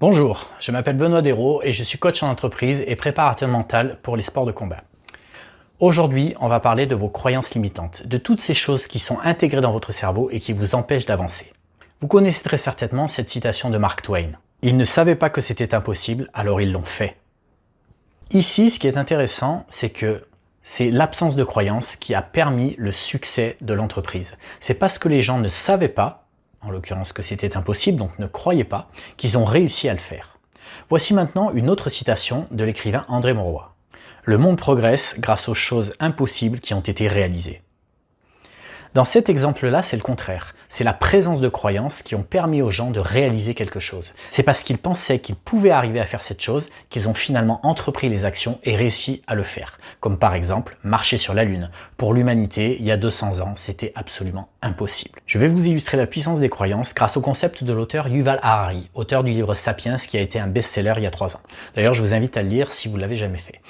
Bonjour, je m'appelle Benoît Desraux et je suis coach en entreprise et préparateur mental pour les sports de combat. Aujourd'hui, on va parler de vos croyances limitantes, de toutes ces choses qui sont intégrées dans votre cerveau et qui vous empêchent d'avancer. Vous connaissez très certainement cette citation de Mark Twain. Ils ne savaient pas que c'était impossible, alors ils l'ont fait. Ici, ce qui est intéressant, c'est que c'est l'absence de croyance qui a permis le succès de l'entreprise. C'est parce que les gens ne savaient pas, en l'occurrence que c'était impossible, donc ne croyaient pas, qu'ils ont réussi à le faire. Voici maintenant une autre citation de l'écrivain André Maurois. Le monde progresse grâce aux choses impossibles qui ont été réalisées. Dans cet exemple-là, c'est le contraire. C'est la présence de croyances qui ont permis aux gens de réaliser quelque chose. C'est parce qu'ils pensaient qu'ils pouvaient arriver à faire cette chose qu'ils ont finalement entrepris les actions et réussi à le faire. Comme par exemple, marcher sur la Lune. Pour l'humanité, il y a 200 ans, c'était absolument impossible. Je vais vous illustrer la puissance des croyances grâce au concept de l'auteur Yuval Harari, auteur du livre Sapiens, qui a été un best-seller il y a 3 ans. D'ailleurs, je vous invite à le lire si vous ne l'avez jamais fait.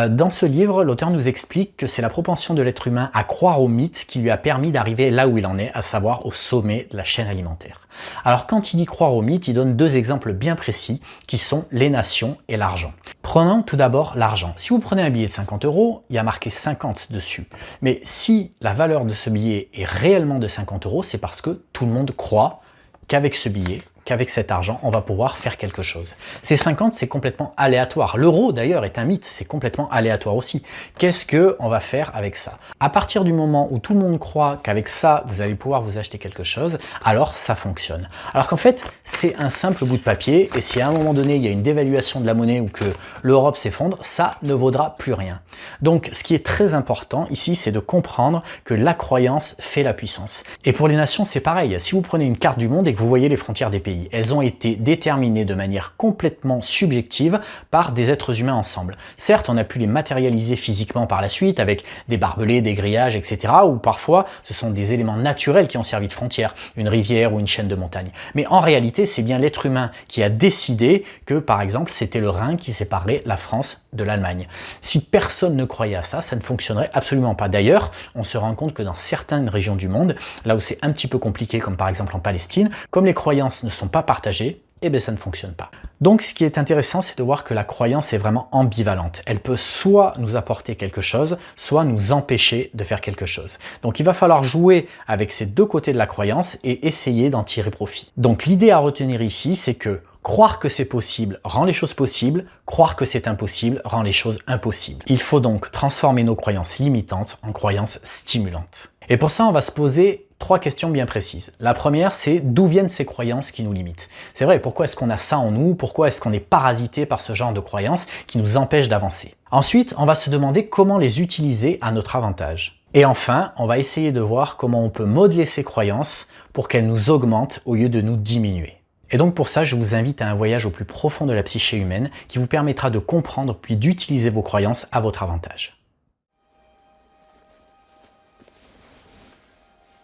Dans ce livre, l'auteur nous explique que c'est la propension de l'être humain à croire aux mythes qui lui a permis d'arriver là où il en est, à savoir au sommet de la chaîne alimentaire. Alors quand il dit croire aux mythes, il donne 2 exemples bien précis qui sont les nations et l'argent. Prenons tout d'abord l'argent. Si vous prenez un billet de 50 €, il y a marqué 50 dessus. Mais si la valeur de ce billet est réellement de 50 €, c'est parce que tout le monde croit qu'avec ce billet, qu'avec cet argent, on va pouvoir faire quelque chose. Ces 50, c'est complètement aléatoire. L'euro, d'ailleurs, est un mythe, c'est complètement aléatoire aussi. Qu'est-ce qu'on va faire avec ça? À partir du moment où tout le monde croit qu'avec ça, vous allez pouvoir vous acheter quelque chose, alors ça fonctionne. Alors qu'en fait, c'est un simple bout de papier, et si à un moment donné, il y a une dévaluation de la monnaie ou que l'Europe s'effondre, ça ne vaudra plus rien. Donc, ce qui est très important ici, c'est de comprendre que la croyance fait la puissance. Et pour les nations, c'est pareil. Si vous prenez une carte du monde et que vous voyez les frontières des pays, elles ont été déterminées de manière complètement subjective par des êtres humains ensemble. Certes, on a pu les matérialiser physiquement par la suite avec des barbelés, des grillages, etc. ou parfois ce sont des éléments naturels qui ont servi de frontière, une rivière ou une chaîne de montagnes. Mais en réalité, c'est bien l'être humain qui a décidé que, par exemple, c'était le Rhin qui séparait la France de l'Allemagne. Si personne ne croyait à ça, ça ne fonctionnerait absolument pas. D'ailleurs, on se rend compte que dans certaines régions du monde, là où c'est un petit peu compliqué, comme par exemple en Palestine, comme les croyances ne sont pas partagées, eh bien ça ne fonctionne pas. Donc ce qui est intéressant, c'est de voir que la croyance est vraiment ambivalente. Elle peut soit nous apporter quelque chose, soit nous empêcher de faire quelque chose. Donc il va falloir jouer avec ces 2 côtés de la croyance et essayer d'en tirer profit. Donc l'idée à retenir ici, c'est que croire que c'est possible rend les choses possibles, croire que c'est impossible rend les choses impossibles. Il faut donc transformer nos croyances limitantes en croyances stimulantes. Et pour ça, on va se poser 3 questions bien précises. La première, c'est d'où viennent ces croyances qui nous limitent? C'est vrai, pourquoi est-ce qu'on a ça en nous? Pourquoi est-ce qu'on est parasité par ce genre de croyances qui nous empêchent d'avancer? Ensuite, on va se demander comment les utiliser à notre avantage. Et enfin, on va essayer de voir comment on peut modeler ces croyances pour qu'elles nous augmentent au lieu de nous diminuer. Et donc pour ça, je vous invite à un voyage au plus profond de la psyché humaine qui vous permettra de comprendre puis d'utiliser vos croyances à votre avantage.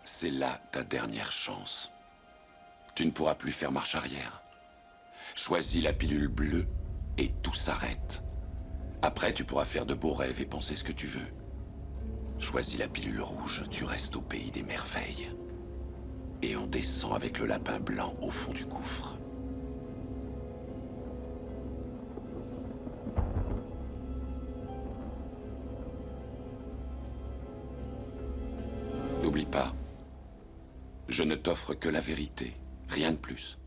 C'est là ta dernière chance. Tu ne pourras plus faire marche arrière. Choisis la pilule bleue et tout s'arrête. Après, tu pourras faire de beaux rêves et penser ce que tu veux. Choisis la pilule rouge, tu restes au pays des merveilles. Et on descend avec le lapin blanc au fond du gouffre. N'oublie pas, je ne t'offre que la vérité, rien de plus.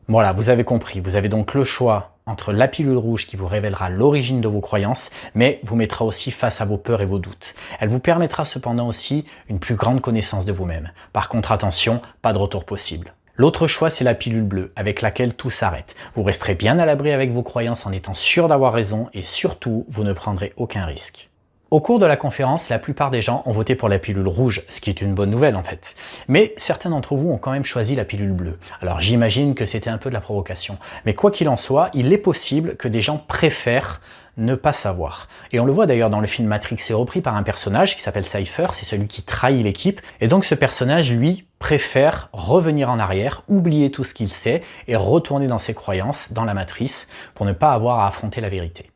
Voilà, vous avez compris. Vous avez donc le choix entre la pilule rouge qui vous révélera l'origine de vos croyances, mais vous mettra aussi face à vos peurs et vos doutes. Elle vous permettra cependant aussi une plus grande connaissance de vous-même. Par contre, attention, pas de retour possible. L'autre choix, c'est la pilule bleue, avec laquelle tout s'arrête. Vous resterez bien à l'abri avec vos croyances en étant sûr d'avoir raison et surtout, vous ne prendrez aucun risque. Au cours de la conférence, la plupart des gens ont voté pour la pilule rouge, ce qui est une bonne nouvelle en fait. Mais certains d'entre vous ont quand même choisi la pilule bleue. Alors j'imagine que c'était un peu de la provocation. Mais quoi qu'il en soit, il est possible que des gens préfèrent ne pas savoir. Et on le voit d'ailleurs dans le film Matrix, c'est repris par un personnage qui s'appelle Cypher, c'est celui qui trahit l'équipe. Et donc ce personnage, lui, préfère revenir en arrière, oublier tout ce qu'il sait et retourner dans ses croyances, dans la matrice, pour ne pas avoir à affronter la vérité.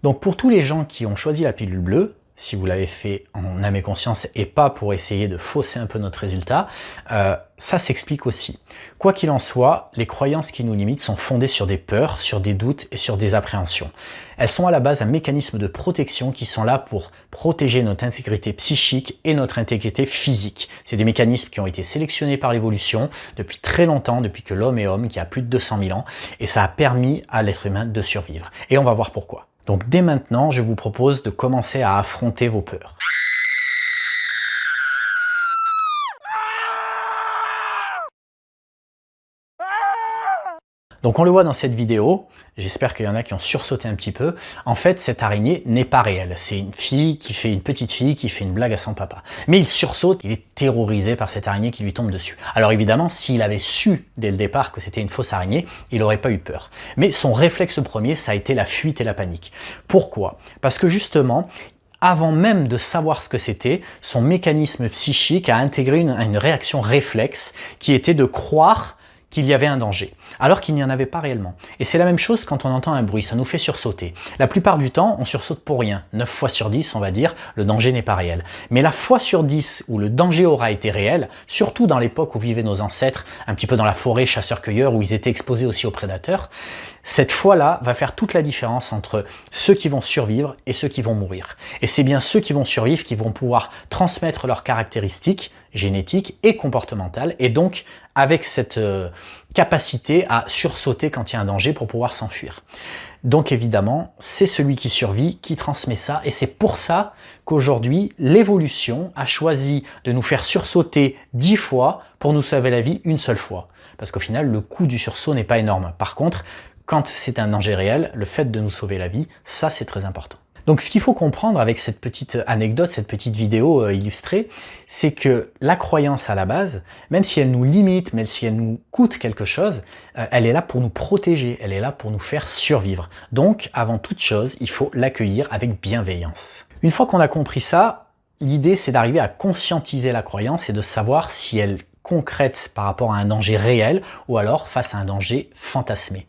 Donc pour tous les gens qui ont choisi la pilule bleue, si vous l'avez fait en âme et conscience et pas pour essayer de fausser un peu notre résultat, ça s'explique aussi. Quoi qu'il en soit, les croyances qui nous limitent sont fondées sur des peurs, sur des doutes et sur des appréhensions. Elles sont à la base un mécanisme de protection qui sont là pour protéger notre intégrité psychique et notre intégrité physique. C'est des mécanismes qui ont été sélectionnés par l'évolution depuis très longtemps, depuis que l'homme est homme, qui a plus de 200 000 ans, et ça a permis à l'être humain de survivre. Et on va voir pourquoi. Donc dès maintenant, je vous propose de commencer à affronter vos peurs. Donc on le voit dans cette vidéo, j'espère qu'il y en a qui ont sursauté un petit peu. En fait, cette araignée n'est pas réelle. C'est une petite fille qui fait une blague à son papa. Mais il sursaute, il est terrorisé par cette araignée qui lui tombe dessus. Alors évidemment, s'il avait su dès le départ que c'était une fausse araignée, il n'aurait pas eu peur. Mais son réflexe premier, ça a été la fuite et la panique. Pourquoi? Parce que justement, avant même de savoir ce que c'était, son mécanisme psychique a intégré une réaction réflexe qui était de croire qu'il y avait un danger, alors qu'il n'y en avait pas réellement. Et c'est la même chose quand on entend un bruit, ça nous fait sursauter. La plupart du temps, on sursaute pour rien. 9 fois sur 10, on va dire, le danger n'est pas réel. Mais la fois sur 10 où le danger aura été réel, surtout dans l'époque où vivaient nos ancêtres, un petit peu dans la forêt, chasseurs-cueilleurs, où ils étaient exposés aussi aux prédateurs, cette fois-là va faire toute la différence entre ceux qui vont survivre et ceux qui vont mourir. Et c'est bien ceux qui vont survivre qui vont pouvoir transmettre leurs caractéristiques génétiques et comportementales, et donc avec cette capacité à sursauter quand il y a un danger pour pouvoir s'enfuir. Donc évidemment, c'est celui qui survit qui transmet ça, et c'est pour ça qu'aujourd'hui, l'évolution a choisi de nous faire sursauter 10 fois pour nous sauver la vie une seule fois. Parce qu'au final, le coût du sursaut n'est pas énorme. Par contre, quand c'est un danger réel, le fait de nous sauver la vie, ça c'est très important. Donc ce qu'il faut comprendre avec cette petite anecdote, cette petite vidéo illustrée, c'est que la croyance à la base, même si elle nous limite, même si elle nous coûte quelque chose, elle est là pour nous protéger, elle est là pour nous faire survivre. Donc avant toute chose, il faut l'accueillir avec bienveillance. Une fois qu'on a compris ça, l'idée c'est d'arriver à conscientiser la croyance et de savoir si elle est concrète par rapport à un danger réel ou alors face à un danger fantasmé.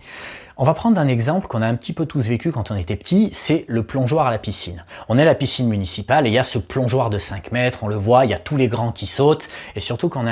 On va prendre un exemple qu'on a un petit peu tous vécu quand on était petit, c'est le plongeoir à la piscine. On est à la piscine municipale et il y a ce plongeoir de 5 mètres, on le voit, il y a tous les grands qui sautent, et surtout quand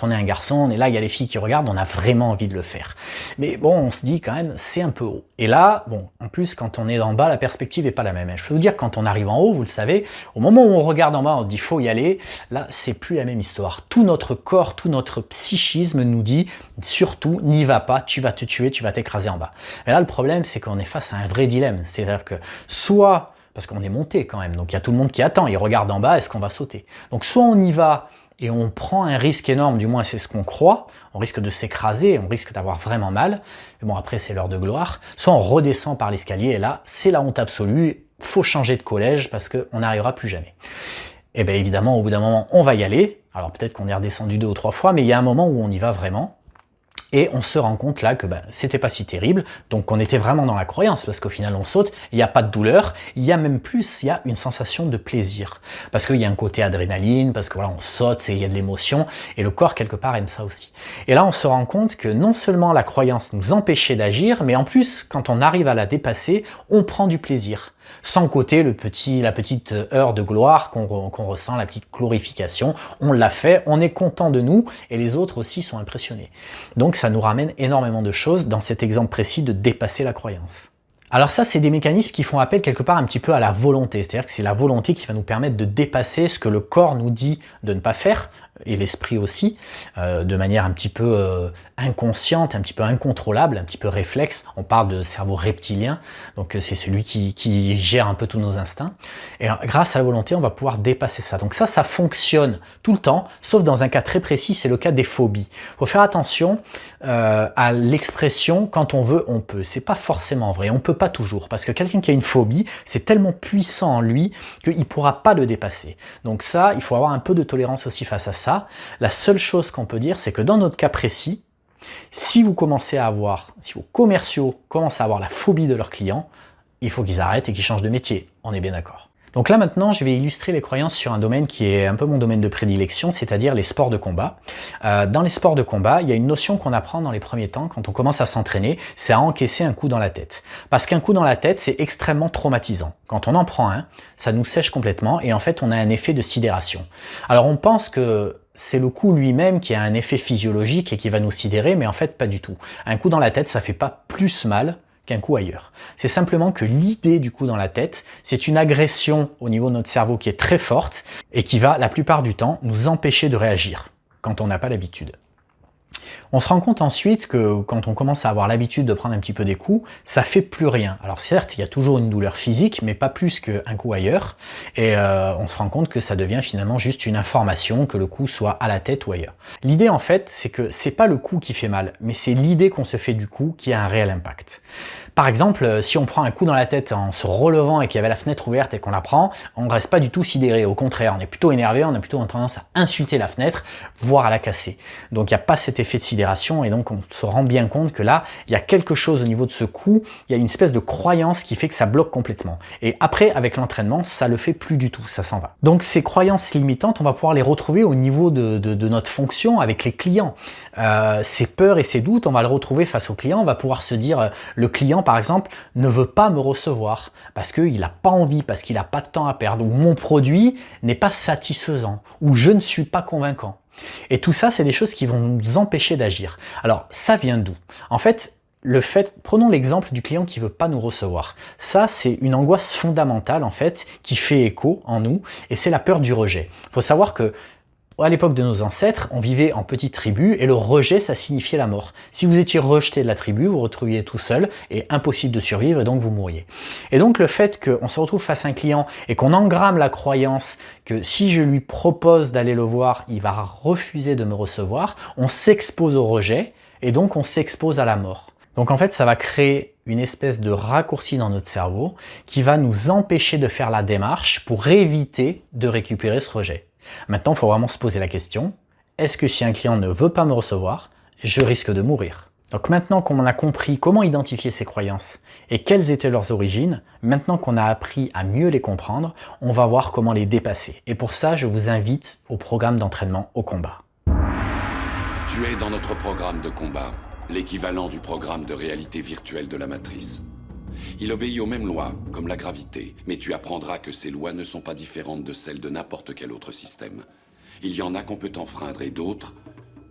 on est un garçon, on est là, il y a les filles qui regardent, on a vraiment envie de le faire. Mais bon, on se dit quand même, c'est un peu haut. Et là, bon, en plus, quand on est en bas, la perspective n'est pas la même. Je peux vous dire, quand on arrive en haut, vous le savez, au moment où on regarde en bas, on dit, faut y aller, là, c'est plus la même histoire. Tout notre corps, tout notre psychisme nous dit, surtout, n'y va pas, tu vas te tuer, tu vas t'écraser en bas. Mais là, le problème, c'est qu'on est face à un vrai dilemme. C'est-à-dire que soit, parce qu'on est monté quand même, donc il y a tout le monde qui attend, il regarde en bas, est-ce qu'on va sauter? Donc soit on y va et on prend un risque énorme, du moins c'est ce qu'on croit, on risque de s'écraser, on risque d'avoir vraiment mal, mais bon après c'est l'heure de gloire, soit on redescend par l'escalier et là, c'est la honte absolue, faut changer de collège parce qu'on n'arrivera plus jamais. Et bien évidemment, au bout d'un moment, on va y aller, alors peut-être qu'on est redescendu 2 ou 3 fois, mais il y a un moment où on y va vraiment. Et on se rend compte là que c'était pas si terrible, donc on était vraiment dans la croyance, parce qu'au final on saute, il n'y a pas de douleur, il y a même plus, il y a une sensation de plaisir, parce qu'il y a un côté adrénaline, parce que voilà, on saute, il y a de l'émotion, et le corps quelque part aime ça aussi. Et là on se rend compte que non seulement la croyance nous empêchait d'agir, mais en plus quand on arrive à la dépasser, on prend du plaisir. Sans côté la petite heure de gloire qu'on ressent, la petite glorification, on l'a fait, on est content de nous et les autres aussi sont impressionnés. Donc ça nous ramène énormément de choses dans cet exemple précis de dépasser la croyance. Alors ça, c'est des mécanismes qui font appel quelque part un petit peu à la volonté, c'est-à-dire que c'est la volonté qui va nous permettre de dépasser ce que le corps nous dit de ne pas faire, et l'esprit aussi, de manière un petit peu inconsciente, un petit peu incontrôlable, un petit peu réflexe. On parle de cerveau reptilien, donc c'est celui qui gère un peu tous nos instincts. Et grâce à la volonté, on va pouvoir dépasser ça. Donc ça fonctionne tout le temps, sauf dans un cas très précis, c'est le cas des phobies. Il faut faire attention à l'expression « quand on veut, on peut ». C'est pas forcément vrai, on peut pas toujours, parce que quelqu'un qui a une phobie, c'est tellement puissant en lui qu'il ne pourra pas le dépasser. Donc ça, il faut avoir un peu de tolérance aussi face à ça. La seule chose qu'on peut dire, c'est que dans notre cas précis, si vos commerciaux commencent à avoir la phobie de leurs clients, il faut qu'ils arrêtent et qu'ils changent de métier. On est bien d'accord. Donc là maintenant, je vais illustrer les croyances sur un domaine qui est un peu mon domaine de prédilection, c'est-à-dire les sports de combat. Dans les sports de combat, il y a une notion qu'on apprend dans les premiers temps quand on commence à s'entraîner, c'est à encaisser un coup dans la tête. Parce qu'un coup dans la tête, c'est extrêmement traumatisant. Quand on en prend un, ça nous sèche complètement et en fait, on a un effet de sidération. Alors on pense que c'est le coup lui-même qui a un effet physiologique et qui va nous sidérer, mais en fait pas du tout. Un coup dans la tête, ça fait pas plus mal qu'un coup ailleurs. C'est simplement que l'idée du coup dans la tête, c'est une agression au niveau de notre cerveau qui est très forte et qui va la plupart du temps nous empêcher de réagir quand on n'a pas l'habitude. On se rend compte ensuite que quand on commence à avoir l'habitude de prendre un petit peu des coups, ça fait plus rien. Alors certes, il y a toujours une douleur physique, mais pas plus qu'un coup ailleurs. Et on se rend compte que ça devient finalement juste une information, que le coup soit à la tête ou ailleurs. L'idée en fait, c'est que c'est pas le coup qui fait mal, mais c'est l'idée qu'on se fait du coup qui a un réel impact. Par exemple, si on prend un coup dans la tête en se relevant et qu'il y avait la fenêtre ouverte et qu'on la prend, on ne reste pas du tout sidéré. Au contraire, on est plutôt énervé, on a plutôt tendance à insulter la fenêtre, voire à la casser. Donc il n'y a pas cet effet de sidération et donc on se rend bien compte que là, il y a quelque chose au niveau de ce coup, il y a une espèce de croyance qui fait que ça bloque complètement. Et après, avec l'entraînement, ça le fait plus du tout, ça s'en va. Donc ces croyances limitantes, on va pouvoir les retrouver au niveau de notre fonction avec les clients. Ces peurs et ces doutes, on va le retrouver face au client, on va pouvoir se dire, le client par exemple, ne veut pas me recevoir parce qu'il n'a pas envie, parce qu'il n'a pas de temps à perdre, ou mon produit n'est pas satisfaisant, ou je ne suis pas convaincant. Et tout ça, c'est des choses qui vont nous empêcher d'agir. Alors, ça vient d'où? En fait, prenons l'exemple du client qui ne veut pas nous recevoir. Ça, c'est une angoisse fondamentale, en fait, qui fait écho en nous, et c'est la peur du rejet. Il faut savoir que à l'époque de nos ancêtres, on vivait en petites tribus et le rejet, ça signifiait la mort. Si vous étiez rejeté de la tribu, vous vous retrouviez tout seul et impossible de survivre et donc vous mouriez. Et donc le fait qu'on se retrouve face à un client et qu'on engramme la croyance que si je lui propose d'aller le voir, il va refuser de me recevoir, on s'expose au rejet et donc on s'expose à la mort. Donc en fait, ça va créer une espèce de raccourci dans notre cerveau qui va nous empêcher de faire la démarche pour éviter de récupérer ce rejet. Maintenant, il faut vraiment se poser la question, est-ce que si un client ne veut pas me recevoir, je risque de mourir? Donc maintenant qu'on a compris comment identifier ces croyances et quelles étaient leurs origines, maintenant qu'on a appris à mieux les comprendre, on va voir comment les dépasser. Et pour ça, je vous invite au programme d'entraînement au combat. Tu es dans notre programme de combat, l'équivalent du programme de réalité virtuelle de la Matrice. Il obéit aux mêmes lois, comme la gravité, mais tu apprendras que ces lois ne sont pas différentes de celles de n'importe quel autre système. Il y en a qu'on peut enfreindre et d'autres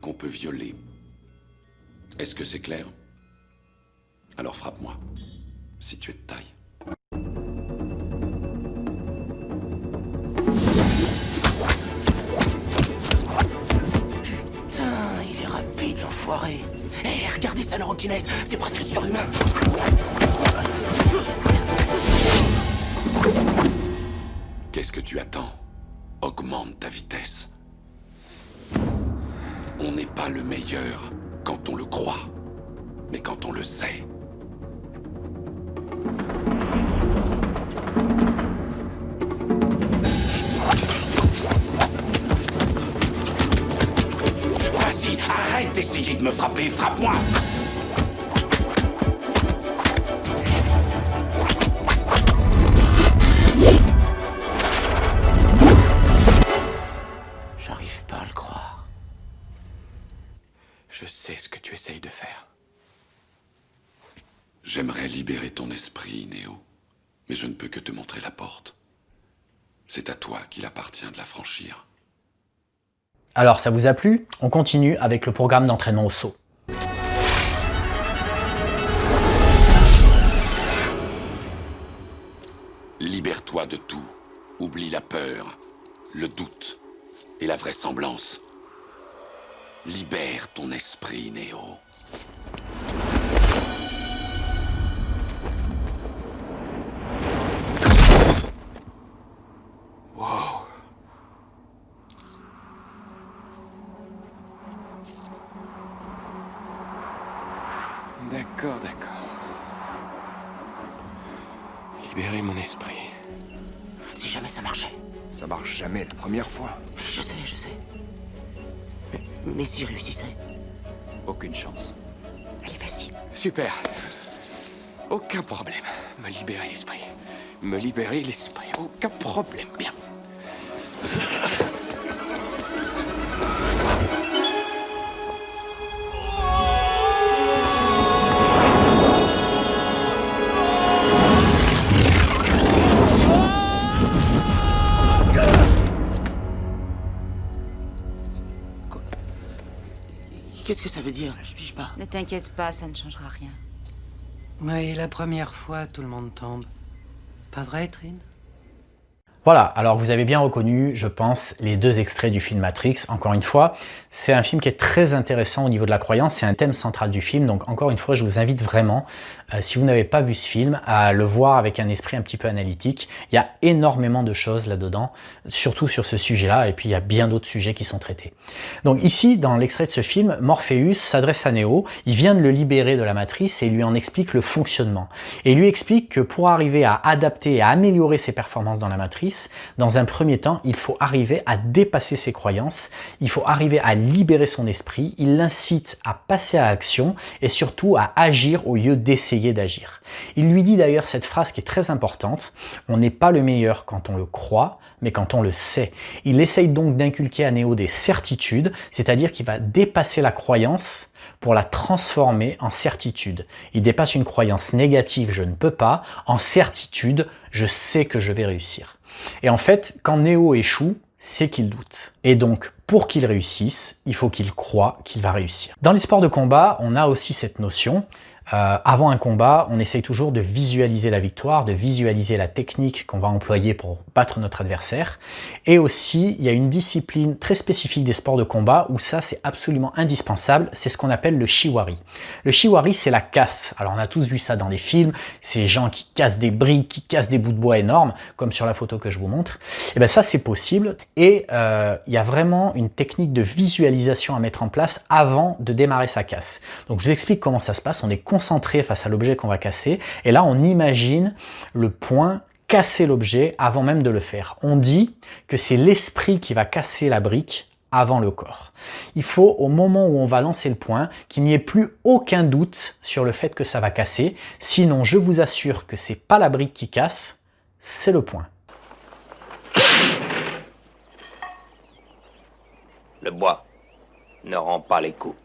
qu'on peut violer. Est-ce que c'est clair? Alors frappe-moi, si tu es de taille. Putain, il est rapide, l'enfoiré. Hé, regardez ça, neurokinèse, c'est presque surhumain. Qu'est-ce que tu attends? Augmente ta vitesse. On n'est pas le meilleur quand on le croit, mais quand on le sait. Vas-y, arrête d'essayer de me frapper, frappe-moi. J'arrive pas à le croire. Je sais ce que tu essayes de faire. J'aimerais libérer ton esprit, Néo, mais je ne peux que te montrer la porte. C'est à toi qu'il appartient de la franchir. Alors, ça vous a plu? On continue avec le programme d'entraînement au saut. Libère-toi de tout. Oublie la peur, le doute et la vraisemblance. Libère ton esprit, Néo. Wow. D'accord. Libérer mon esprit. Si jamais ça marchait. Ça marche jamais la première fois. Je sais. Mais s'il réussissait. Aucune chance. Allez, vas-y. Super. Aucun problème. Me libérer l'esprit. Me libérer l'esprit, aucun problème. Bien. Qu'est-ce que ça veut dire, là? Je pige pas. Ne t'inquiète pas, ça ne changera rien. Oui, la première fois, tout le monde tombe. Pas vrai, Trin? Voilà, alors vous avez bien reconnu, je pense, les deux extraits du film Matrix. Encore une fois, c'est un film qui est très intéressant au niveau de la croyance, c'est un thème central du film, donc encore une fois, je vous invite vraiment, si vous n'avez pas vu ce film, à le voir avec un esprit un petit peu analytique. Il y a énormément de choses là-dedans, surtout sur ce sujet-là, et puis il y a bien d'autres sujets qui sont traités. Donc ici, dans l'extrait de ce film, Morpheus s'adresse à Neo, il vient de le libérer de la matrice et il lui en explique le fonctionnement. Et il lui explique que pour arriver à adapter et à améliorer ses performances dans la matrice, dans un premier temps, il faut arriver à dépasser ses croyances, il faut arriver à libérer son esprit, il l'incite à passer à l'action et surtout à agir au lieu d'essayer d'agir. Il lui dit d'ailleurs cette phrase qui est très importante, on n'est pas le meilleur quand on le croit, mais quand on le sait. Il essaye donc d'inculquer à Neo des certitudes, c'est-à-dire qu'il va dépasser la croyance pour la transformer en certitude. Il dépasse une croyance négative, je ne peux pas, en certitude, je sais que je vais réussir. Et en fait, quand Neo échoue, c'est qu'il doute. Et donc, pour qu'il réussisse, il faut qu'il croie qu'il va réussir. Dans les sports de combat, on a aussi cette notion. Avant un combat, on essaye toujours de visualiser la victoire, de visualiser la technique qu'on va employer pour battre notre adversaire. Et aussi, il y a une discipline très spécifique des sports de combat où ça, c'est absolument indispensable. C'est ce qu'on appelle le shiwari. Le shiwari, c'est la casse. Alors, on a tous vu ça dans des films. Ces gens qui cassent des briques, qui cassent des bouts de bois énormes, comme sur la photo que je vous montre. Et bien ça, c'est possible. Et il y a vraiment une technique de visualisation à mettre en place avant de démarrer sa casse. Donc, je vous explique comment ça se passe. On est concentré face à l'objet qu'on va casser et là on imagine le point casser l'objet avant même de le faire. On dit que c'est l'esprit qui va casser la brique avant le corps. Il faut au moment où on va lancer le point qu'il n'y ait plus aucun doute sur le fait que ça va casser, sinon je vous assure que c'est pas la brique qui casse, c'est le point. Le bois ne rend pas les coups.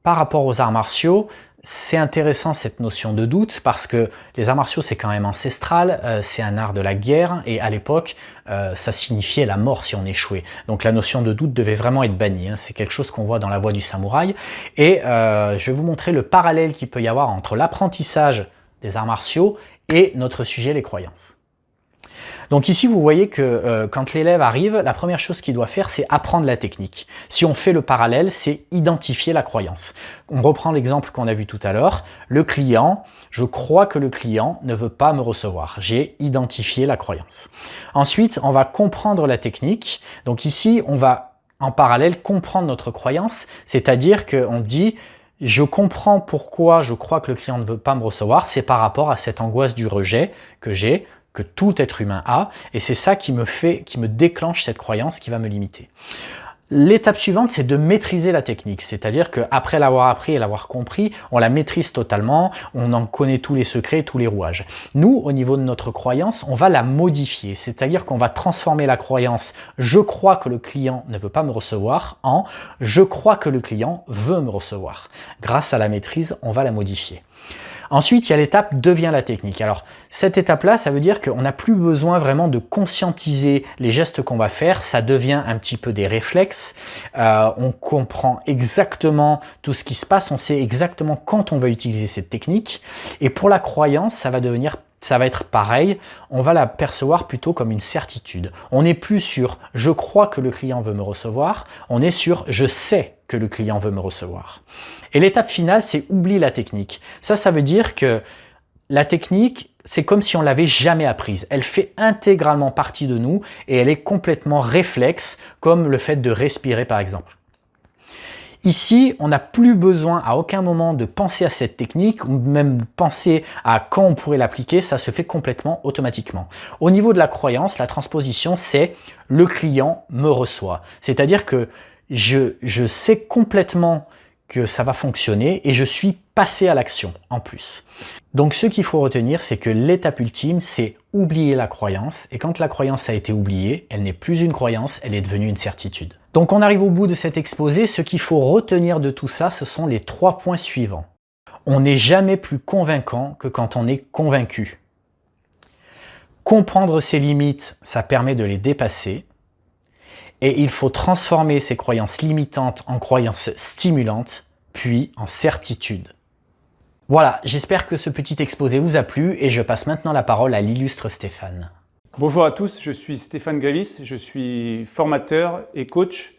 Par rapport aux arts martiaux, c'est intéressant cette notion de doute parce que les arts martiaux c'est quand même ancestral, c'est un art de la guerre et à l'époque ça signifiait la mort si on échouait. Donc la notion de doute devait vraiment être bannie, hein. C'est quelque chose qu'on voit dans la voie du samouraï et je vais vous montrer le parallèle qu'il peut y avoir entre l'apprentissage des arts martiaux et notre sujet, les croyances. Donc ici, vous voyez que quand l'élève arrive, la première chose qu'il doit faire, c'est apprendre la technique. Si on fait le parallèle, c'est identifier la croyance. On reprend l'exemple qu'on a vu tout à l'heure. Le client, je crois que le client ne veut pas me recevoir. J'ai identifié la croyance. Ensuite, on va comprendre la technique. Donc ici, on va en parallèle comprendre notre croyance, c'est-à-dire qu'on dit je comprends pourquoi je crois que le client ne veut pas me recevoir, c'est par rapport à cette angoisse du rejet que j'ai, que tout être humain a, et c'est ça qui me déclenche cette croyance qui va me limiter. L'étape suivante, c'est de maîtriser la technique, c'est-à-dire qu'après l'avoir appris et l'avoir compris, on la maîtrise totalement, on en connaît tous les secrets, tous les rouages. Nous, au niveau de notre croyance, on va la modifier, c'est-à-dire qu'on va transformer la croyance « je crois que le client ne veut pas me recevoir » en « je crois que le client veut me recevoir ». Grâce à la maîtrise, on va la modifier. Ensuite, il y a l'étape devient la technique. Alors, cette étape-là, ça veut dire qu'on n'a plus besoin vraiment de conscientiser les gestes qu'on va faire. Ça devient un petit peu des réflexes. On comprend exactement tout ce qui se passe. On sait exactement quand on va utiliser cette technique. Et pour la croyance, ça va être pareil. On va la percevoir plutôt comme une certitude. On n'est plus sur « je crois que le client veut me recevoir ». On est sur « je sais que le client veut me recevoir ». Et l'étape finale, c'est oublie la technique. Ça veut dire que la technique, c'est comme si on l'avait jamais apprise. Elle fait intégralement partie de nous et elle est complètement réflexe, comme le fait de respirer par exemple. Ici, on n'a plus besoin à aucun moment de penser à cette technique ou même penser à quand on pourrait l'appliquer, ça se fait complètement automatiquement. Au niveau de la croyance, la transposition, c'est le client me reçoit. C'est-à-dire que je sais complètement que ça va fonctionner et je suis passé à l'action en plus. Donc ce qu'il faut retenir, c'est que l'étape ultime, c'est oublier la croyance. Et quand la croyance a été oubliée, elle n'est plus une croyance, elle est devenue une certitude. Donc on arrive au bout de cet exposé. Ce qu'il faut retenir de tout ça, ce sont les 3 points suivants. On n'est jamais plus convaincant que quand on est convaincu. Comprendre ses limites, ça permet de les dépasser. Et il faut transformer ces croyances limitantes en croyances stimulantes, puis en certitudes. Voilà, j'espère que ce petit exposé vous a plu et je passe maintenant la parole à l'illustre Stéphane. Bonjour à tous, je suis Stéphane Grévis, je suis formateur et coach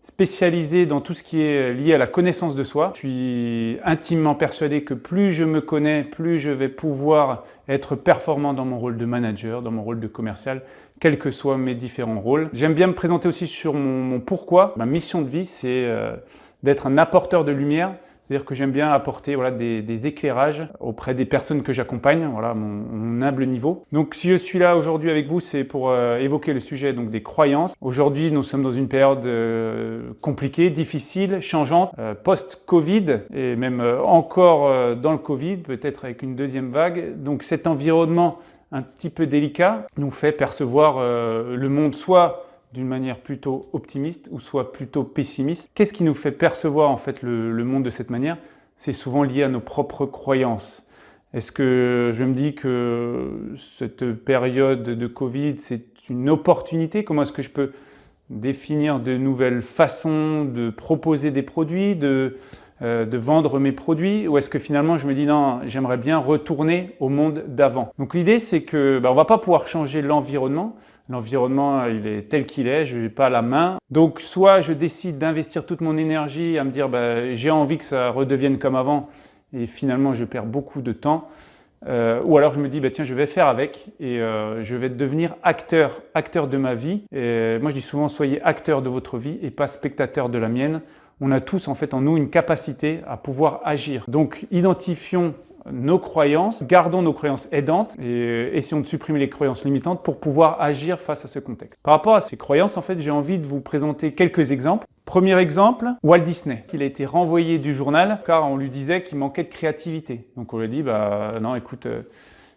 spécialisé dans tout ce qui est lié à la connaissance de soi. Je suis intimement persuadé que plus je me connais, plus je vais pouvoir être performant dans mon rôle de manager, dans mon rôle de commercial, quels que soient mes différents rôles. J'aime bien me présenter aussi sur mon pourquoi. Ma mission de vie, c'est d'être un apporteur de lumière. C'est-à-dire que j'aime bien apporter des éclairages auprès des personnes que j'accompagne, mon humble niveau. Donc si je suis là aujourd'hui avec vous, c'est pour évoquer le sujet des croyances. Aujourd'hui, nous sommes dans une période compliquée, difficile, changeante, post-Covid et même encore dans le Covid, peut-être avec une deuxième vague. Donc cet environnement un petit peu délicat nous fait percevoir le monde soit d'une manière plutôt optimiste ou soit plutôt pessimiste. Qu'est-ce qui nous fait percevoir en fait le monde de cette manière? C'est souvent lié à nos propres croyances. Est-ce que je me dis que cette période de Covid, c'est une opportunité? Comment est-ce que je peux définir de nouvelles façons de proposer des produits, de vendre mes produits? Ou est-ce que finalement je me dis non, j'aimerais bien retourner au monde d'avant? Donc l'idée c'est que on va pas pouvoir changer l'environnement. L'environnement, il est tel qu'il est, je n'ai pas la main. Donc, soit je décide d'investir toute mon énergie à me dire j'ai envie que ça redevienne comme avant et finalement je perds beaucoup de temps. Ou alors je me dis tiens, je vais faire avec et je vais devenir acteur de ma vie. Et moi je dis souvent soyez acteur de votre vie et pas spectateur de la mienne. On a tous en fait en nous une capacité à pouvoir agir. Donc identifions nos croyances, gardons nos croyances aidantes et essayons de supprimer les croyances limitantes pour pouvoir agir face à ce contexte. Par rapport à ces croyances, en fait, j'ai envie de vous présenter quelques exemples. Premier exemple, Walt Disney. Il a été renvoyé du journal car on lui disait qu'il manquait de créativité. Donc on lui a dit non, écoute,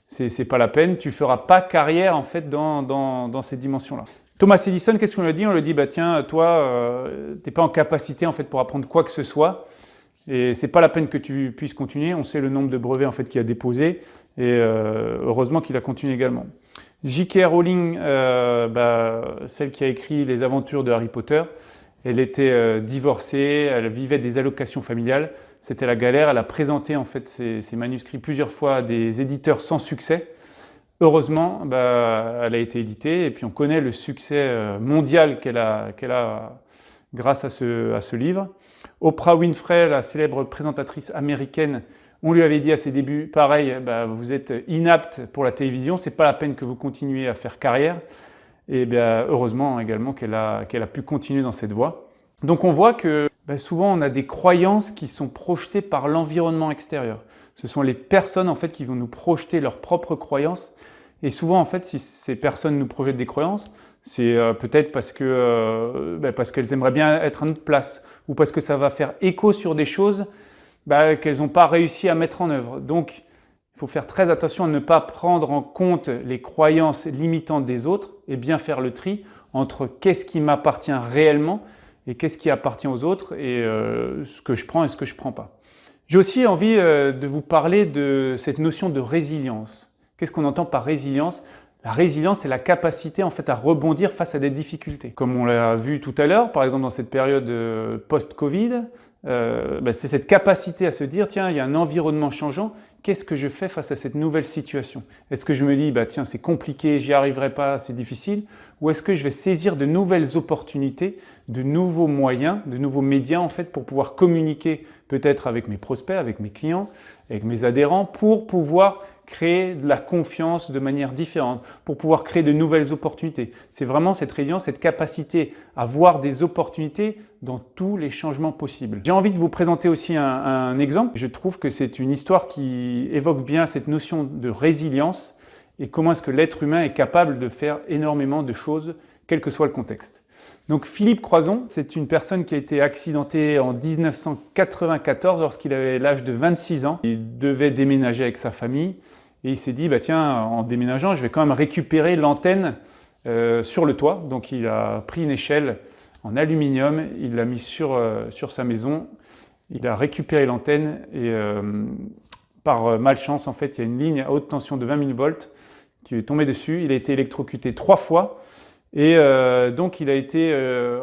c'est pas la peine, tu feras pas carrière en fait dans ces dimensions-là. Thomas Edison, qu'est-ce qu'on lui a dit? On lui a dit tiens, toi, t'es pas en capacité en fait pour apprendre quoi que ce soit. Et c'est pas la peine que tu puisses continuer. On sait le nombre de brevets en fait qu'il a déposé et heureusement qu'il a continué également. J.K. Rowling, celle qui a écrit les aventures de Harry Potter, elle était divorcée, elle vivait des allocations familiales. C'était la galère. Elle a présenté en fait ses manuscrits plusieurs fois à des éditeurs sans succès. Heureusement, elle a été éditée et puis on connaît le succès mondial qu'elle a grâce à ce livre. Oprah Winfrey, la célèbre présentatrice américaine, on lui avait dit à ses débuts, pareil, vous êtes inapte pour la télévision, c'est pas la peine que vous continuiez à faire carrière. Et heureusement également qu'elle a pu continuer dans cette voie. Donc on voit que souvent on a des croyances qui sont projetées par l'environnement extérieur. Ce sont les personnes en fait qui vont nous projeter leurs propres croyances. Et souvent en fait, si ces personnes nous projettent des croyances, c'est peut-être parce qu'elles aimeraient bien être à notre place ou parce que ça va faire écho sur des choses qu'elles n'ont pas réussi à mettre en œuvre. Donc, il faut faire très attention à ne pas prendre en compte les croyances limitantes des autres et bien faire le tri entre qu'est-ce qui m'appartient réellement et qu'est-ce qui appartient aux autres et ce que je prends et ce que je ne prends pas. J'ai aussi envie de vous parler de cette notion de résilience. Qu'est-ce qu'on entend par résilience? La résilience, c'est la capacité en fait à rebondir face à des difficultés. Comme on l'a vu tout à l'heure, par exemple dans cette période post-Covid, c'est cette capacité à se dire tiens, il y a un environnement changeant, qu'est-ce que je fais face à cette nouvelle situation? Est-ce que je me dis tiens, c'est compliqué, j'y arriverai pas, c'est difficile? Ou est-ce que je vais saisir de nouvelles opportunités, de nouveaux moyens, de nouveaux médias en fait pour pouvoir communiquer peut-être avec mes prospects, avec mes clients, avec mes adhérents pour pouvoir créer de la confiance de manière différente, pour pouvoir créer de nouvelles opportunités. C'est vraiment cette résilience, cette capacité à voir des opportunités dans tous les changements possibles. J'ai envie de vous présenter aussi un exemple. Je trouve que c'est une histoire qui évoque bien cette notion de résilience et comment est-ce que l'être humain est capable de faire énormément de choses, quel que soit le contexte. Donc Philippe Croison, c'est une personne qui a été accidentée en 1994 lorsqu'il avait l'âge de 26 ans. Il devait déménager avec sa famille et il s'est dit, bah tiens, en déménageant, je vais quand même récupérer l'antenne sur le toit. Donc il a pris une échelle en aluminium, il l'a mis sur sa maison, il a récupéré l'antenne et par malchance, en fait, il y a une ligne à haute tension de 20 000 volts qui est tombée dessus. Il a été électrocuté 3 fois. Et donc, il a été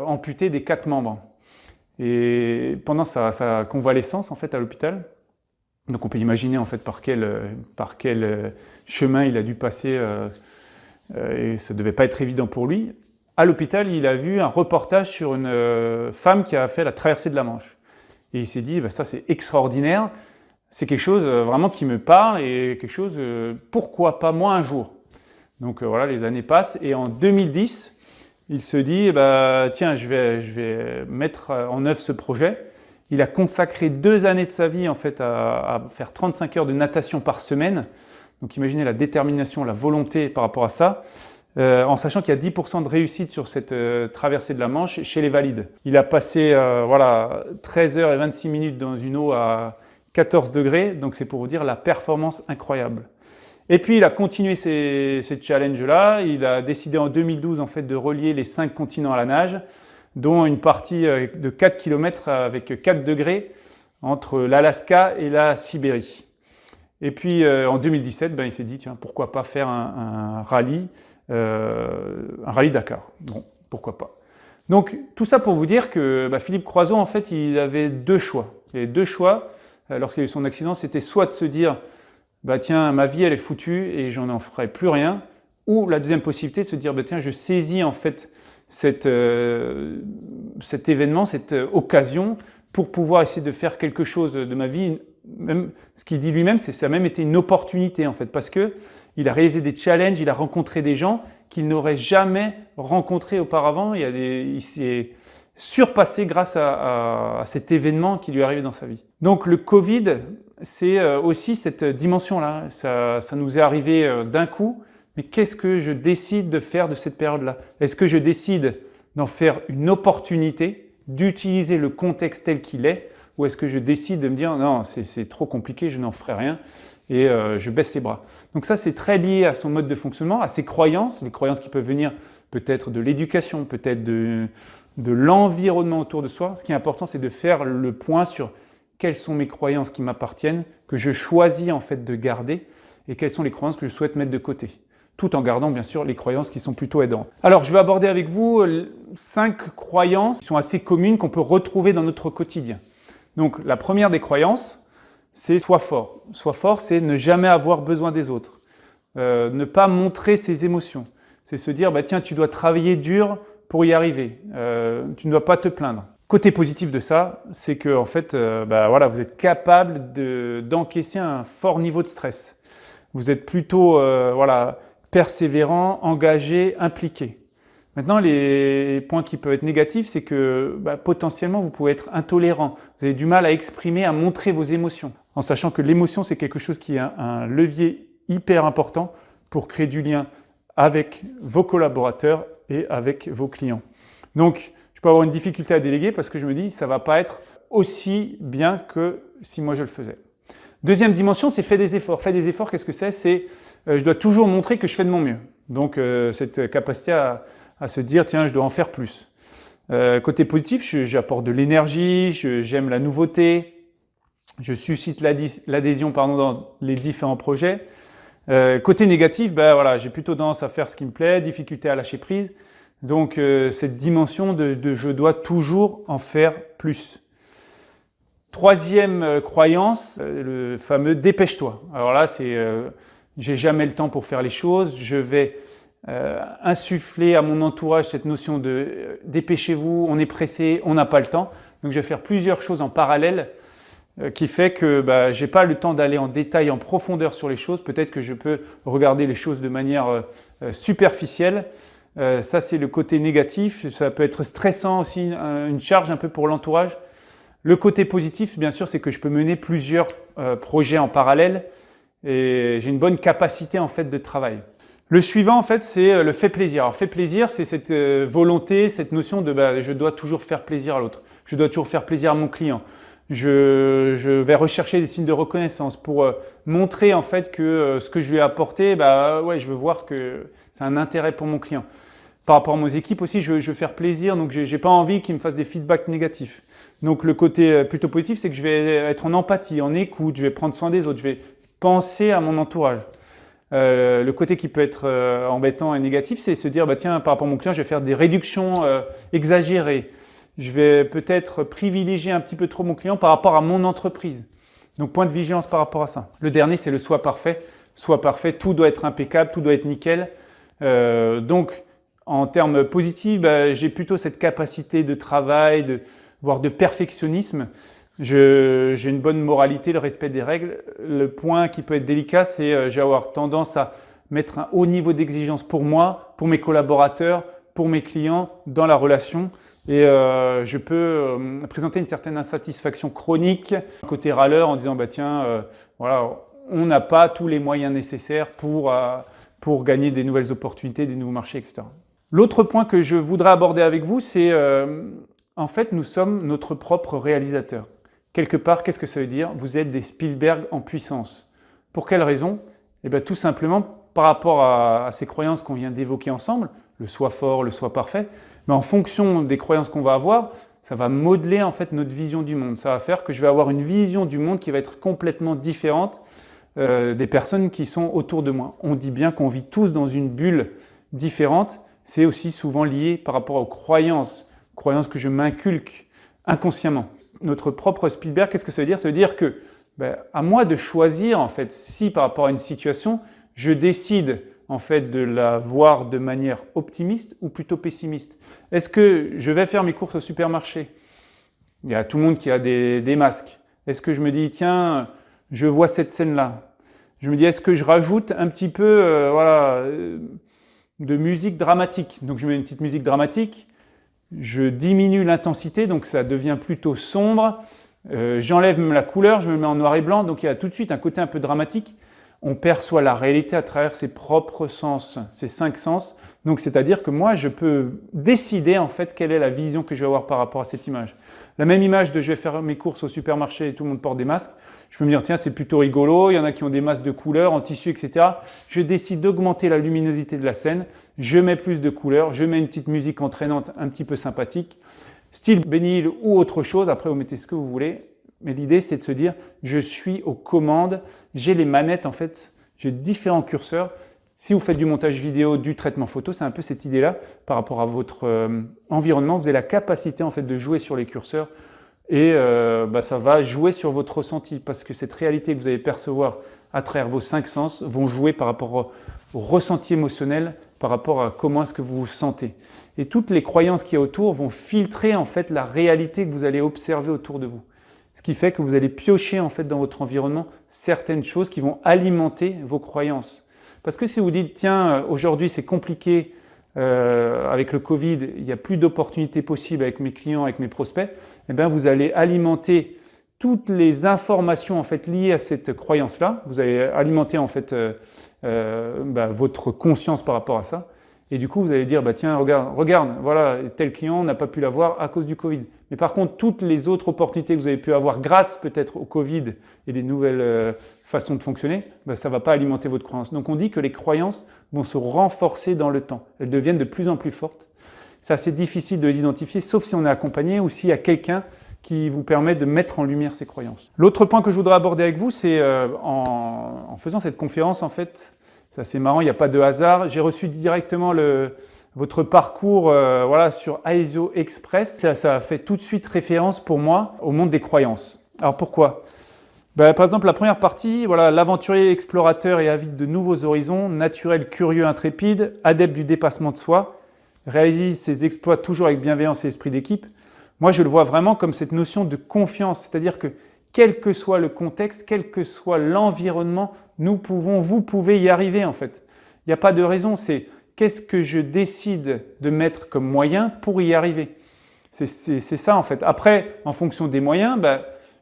amputé des 4 membres. Et pendant sa convalescence, en fait, à l'hôpital, donc on peut imaginer, en fait, par quel chemin il a dû passer, et ça ne devait pas être évident pour lui. À l'hôpital, il a vu un reportage sur une femme qui a fait la traversée de la Manche. Et il s'est dit, bah, ça c'est extraordinaire, c'est quelque chose vraiment qui me parle et quelque chose, pourquoi pas moi un jour. Donc voilà, les années passent et en 2010, il se dit, bah, tiens, je vais mettre en œuvre ce projet. Il a consacré 2 années de sa vie en fait, à faire 35 heures de natation par semaine. Donc imaginez la détermination, la volonté par rapport à ça, en sachant qu'il y a 10% de réussite sur cette traversée de la Manche chez les valides. Il a passé 13 heures et 26 minutes dans une eau à 14 degrés, donc c'est pour vous dire la performance incroyable. Et puis il a continué ces challenges-là. Il a décidé en 2012 en fait, de relier les 5 continents à la nage, dont une partie de 4 km avec 4 degrés entre l'Alaska et la Sibérie. Et puis en 2017, il s'est dit tiens, pourquoi pas faire un rallye Dakar. Bon, pourquoi pas. Donc tout ça pour vous dire que Philippe Croison, en fait, il avait 2 choix. Il avait 2 choix lorsqu'il a eu son accident, c'était soit de se dire tiens, ma vie elle est foutue et j'en en ferai plus rien, ou la deuxième possibilité, se dire tiens, je saisis en fait cet événement, cette occasion pour pouvoir essayer de faire quelque chose de ma vie. Même ce qu'il dit lui-même, c'est que ça a même été une opportunité en fait, parce que il a réalisé des challenges, il a rencontré des gens qu'il n'aurait jamais rencontrés auparavant. Il s'est surpassé grâce à cet événement qui lui est arrivé dans sa vie. Donc le Covid, c'est aussi cette dimension-là. Ça nous est arrivé d'un coup. Mais qu'est-ce que je décide de faire de cette période-là? Est-ce que je décide d'en faire une opportunité, d'utiliser le contexte tel qu'il est, ou est-ce que je décide de me dire non, c'est trop compliqué, je n'en ferai rien et je baisse les bras? Donc ça, c'est très lié à son mode de fonctionnement, à ses croyances, les croyances qui peuvent venir peut-être de l'éducation, peut-être de l'environnement autour de soi. Ce qui est important, c'est de faire le point sur quelles sont mes croyances qui m'appartiennent, que je choisis en fait de garder, et quelles sont les croyances que je souhaite mettre de côté, tout en gardant bien sûr les croyances qui sont plutôt aidantes. Alors je vais aborder avec vous 5 croyances qui sont assez communes qu'on peut retrouver dans notre quotidien. Donc la première des croyances, c'est sois fort. Sois fort, c'est ne jamais avoir besoin des autres, ne pas montrer ses émotions. C'est se dire tiens, tu dois travailler dur pour y arriver, tu ne dois pas te plaindre. Côté positif de ça, c'est que en fait, vous êtes capable d'encaisser un fort niveau de stress. Vous êtes plutôt persévérant, engagé, impliqué. Maintenant, les points qui peuvent être négatifs, c'est que potentiellement, vous pouvez être intolérant. Vous avez du mal à exprimer, à montrer vos émotions. En sachant que l'émotion, c'est quelque chose qui est un levier hyper important pour créer du lien avec vos collaborateurs et avec vos clients. Donc, je peux avoir une difficulté à déléguer parce que je me dis ça ne va pas être aussi bien que si moi je le faisais. Deuxième dimension, c'est fais des efforts. Fais des efforts, qu'est-ce que c'est? C'est je dois toujours montrer que je fais de mon mieux. Donc, cette capacité à se dire tiens, je dois en faire plus. Côté positif, j'apporte de l'énergie, j'aime la nouveauté, je suscite l'adhésion dans les différents projets. Côté négatif, j'ai plutôt tendance à faire ce qui me plaît, difficulté à lâcher prise. Donc cette dimension de je dois toujours en faire plus. Troisième croyance, le fameux dépêche-toi. Alors là, c'est j'ai jamais le temps pour faire les choses, je vais insuffler à mon entourage cette notion de dépêchez-vous, on est pressé, on n'a pas le temps. Donc je vais faire plusieurs choses en parallèle qui fait que j'ai pas le temps d'aller en détail, en profondeur sur les choses. Peut-être que je peux regarder les choses de manière superficielle. Ça, c'est le côté négatif. Ça peut être stressant aussi, une charge un peu pour l'entourage. Le côté positif, bien sûr, c'est que je peux mener plusieurs projets en parallèle et j'ai une bonne capacité en fait de travail. Le suivant, en fait, c'est le fait plaisir. Alors, fait plaisir, c'est cette volonté, cette notion de je dois toujours faire plaisir à l'autre. Je dois toujours faire plaisir à mon client. Je vais rechercher des signes de reconnaissance pour montrer en fait que ce que je lui ai apporté, ouais, je veux voir que c'est un intérêt pour mon client. Par rapport à mes équipes aussi, je veux faire plaisir, donc j'ai pas envie qu'ils me fassent des feedbacks négatifs. Donc le côté plutôt positif, c'est que je vais être en empathie, en écoute, je vais prendre soin des autres, je vais penser à mon entourage. Le côté qui peut être embêtant et négatif, c'est se dire tiens, par rapport à mon client, je vais faire des réductions exagérées. Je vais peut-être privilégier un petit peu trop mon client par rapport à mon entreprise. Donc, point de vigilance par rapport à ça. Le dernier, c'est le soi parfait. Soi parfait, tout doit être impeccable, tout doit être nickel. Donc, en termes positifs, j'ai plutôt cette capacité de travail, voire de perfectionnisme. J'ai une bonne moralité, le respect des règles. Le point qui peut être délicat, c'est j'ai avoir tendance à mettre un haut niveau d'exigence pour moi, pour mes collaborateurs, pour mes clients dans la relation. Et je peux présenter une certaine insatisfaction chronique, côté râleur en disant voilà, on n'a pas tous les moyens nécessaires pour gagner des nouvelles opportunités, des nouveaux marchés, etc. L'autre point que je voudrais aborder avec vous, c'est en fait nous sommes notre propre réalisateur. Quelque part, qu'est-ce que ça veut dire? Vous êtes des Spielberg en puissance. Pour quelle raison? Tout simplement par rapport à ces croyances qu'on vient d'évoquer ensemble, le soi fort, le soi parfait. Mais en fonction des croyances qu'on va avoir, ça va modeler en fait notre vision du monde. Ça va faire que je vais avoir une vision du monde qui va être complètement différente des personnes qui sont autour de moi. On dit bien qu'on vit tous dans une bulle différente. C'est aussi souvent lié par rapport aux croyances que je m'inculque inconsciemment. Notre propre Spielberg, qu'est-ce que ça veut dire? Ça veut dire que à moi de choisir en fait si par rapport à une situation, je décide en fait de la voir de manière optimiste ou plutôt pessimiste. Est-ce que je vais faire mes courses au supermarché? Il y a tout le monde qui a des masques. Est-ce que je me dis tiens, je vois cette scène-là. Je me dis est-ce que je rajoute un petit peu de musique dramatique? Donc je mets une petite musique dramatique, je diminue l'intensité, donc ça devient plutôt sombre. J'enlève même la couleur, je me mets en noir et blanc, donc il y a tout de suite un côté un peu dramatique. On perçoit la réalité à travers ses propres sens, ses 5 sens. Donc, c'est-à-dire que moi, je peux décider en fait quelle est la vision que je vais avoir par rapport à cette image. La même image de je vais faire mes courses au supermarché et tout le monde porte des masques. Je peux me dire, tiens, c'est plutôt rigolo, il y en a qui ont des masques de couleurs, en tissu, etc. Je décide d'augmenter la luminosité de la scène, je mets plus de couleurs, je mets une petite musique entraînante un petit peu sympathique, style Benny Hill ou autre chose, après vous mettez ce que vous voulez. Mais l'idée, c'est de se dire, je suis aux commandes, j'ai les manettes en fait, j'ai différents curseurs. Si vous faites du montage vidéo, du traitement photo, c'est un peu cette idée-là par rapport à votre environnement. Vous avez la capacité en fait de jouer sur les curseurs et ça va jouer sur votre ressenti parce que cette réalité que vous allez percevoir à travers vos 5 sens vont jouer par rapport au ressenti émotionnel, par rapport à comment est-ce que vous vous sentez. Et toutes les croyances qu'il y a autour vont filtrer en fait la réalité que vous allez observer autour de vous. Ce qui fait que vous allez piocher en fait dans votre environnement certaines choses qui vont alimenter vos croyances. Parce que si vous dites tiens aujourd'hui c'est compliqué avec le Covid, il n'y a plus d'opportunités possibles avec mes clients, avec mes prospects, vous allez alimenter toutes les informations en fait liées à cette croyance-là. Vous allez alimenter en fait votre conscience par rapport à ça. Et du coup, vous allez dire, tiens, regarde, voilà, tel client n'a pas pu l'avoir à cause du Covid. Mais par contre, toutes les autres opportunités que vous avez pu avoir grâce peut-être au Covid et des nouvelles façons de fonctionner, ça ne va pas alimenter votre croyance. Donc on dit que les croyances vont se renforcer dans le temps. Elles deviennent de plus en plus fortes. C'est assez difficile de les identifier, sauf si on est accompagné ou s'il y a quelqu'un qui vous permet de mettre en lumière ces croyances. L'autre point que je voudrais aborder avec vous, c'est en faisant cette conférence, en fait, c'est assez marrant, il n'y a pas de hasard. J'ai reçu directement votre parcours sur Aesio Express. Ça a fait tout de suite référence pour moi au monde des croyances. Alors pourquoi? Par exemple, la première partie, l'aventurier explorateur et avide de nouveaux horizons, naturel, curieux, intrépide, adepte du dépassement de soi, réalise ses exploits toujours avec bienveillance et esprit d'équipe. Moi, je le vois vraiment comme cette notion de confiance, c'est-à-dire que quel que soit le contexte, quel que soit l'environnement, vous pouvez y arriver en fait. Il n'y a pas de raison, c'est qu'est-ce que je décide de mettre comme moyen pour y arriver. C'est ça en fait. Après, en fonction des moyens,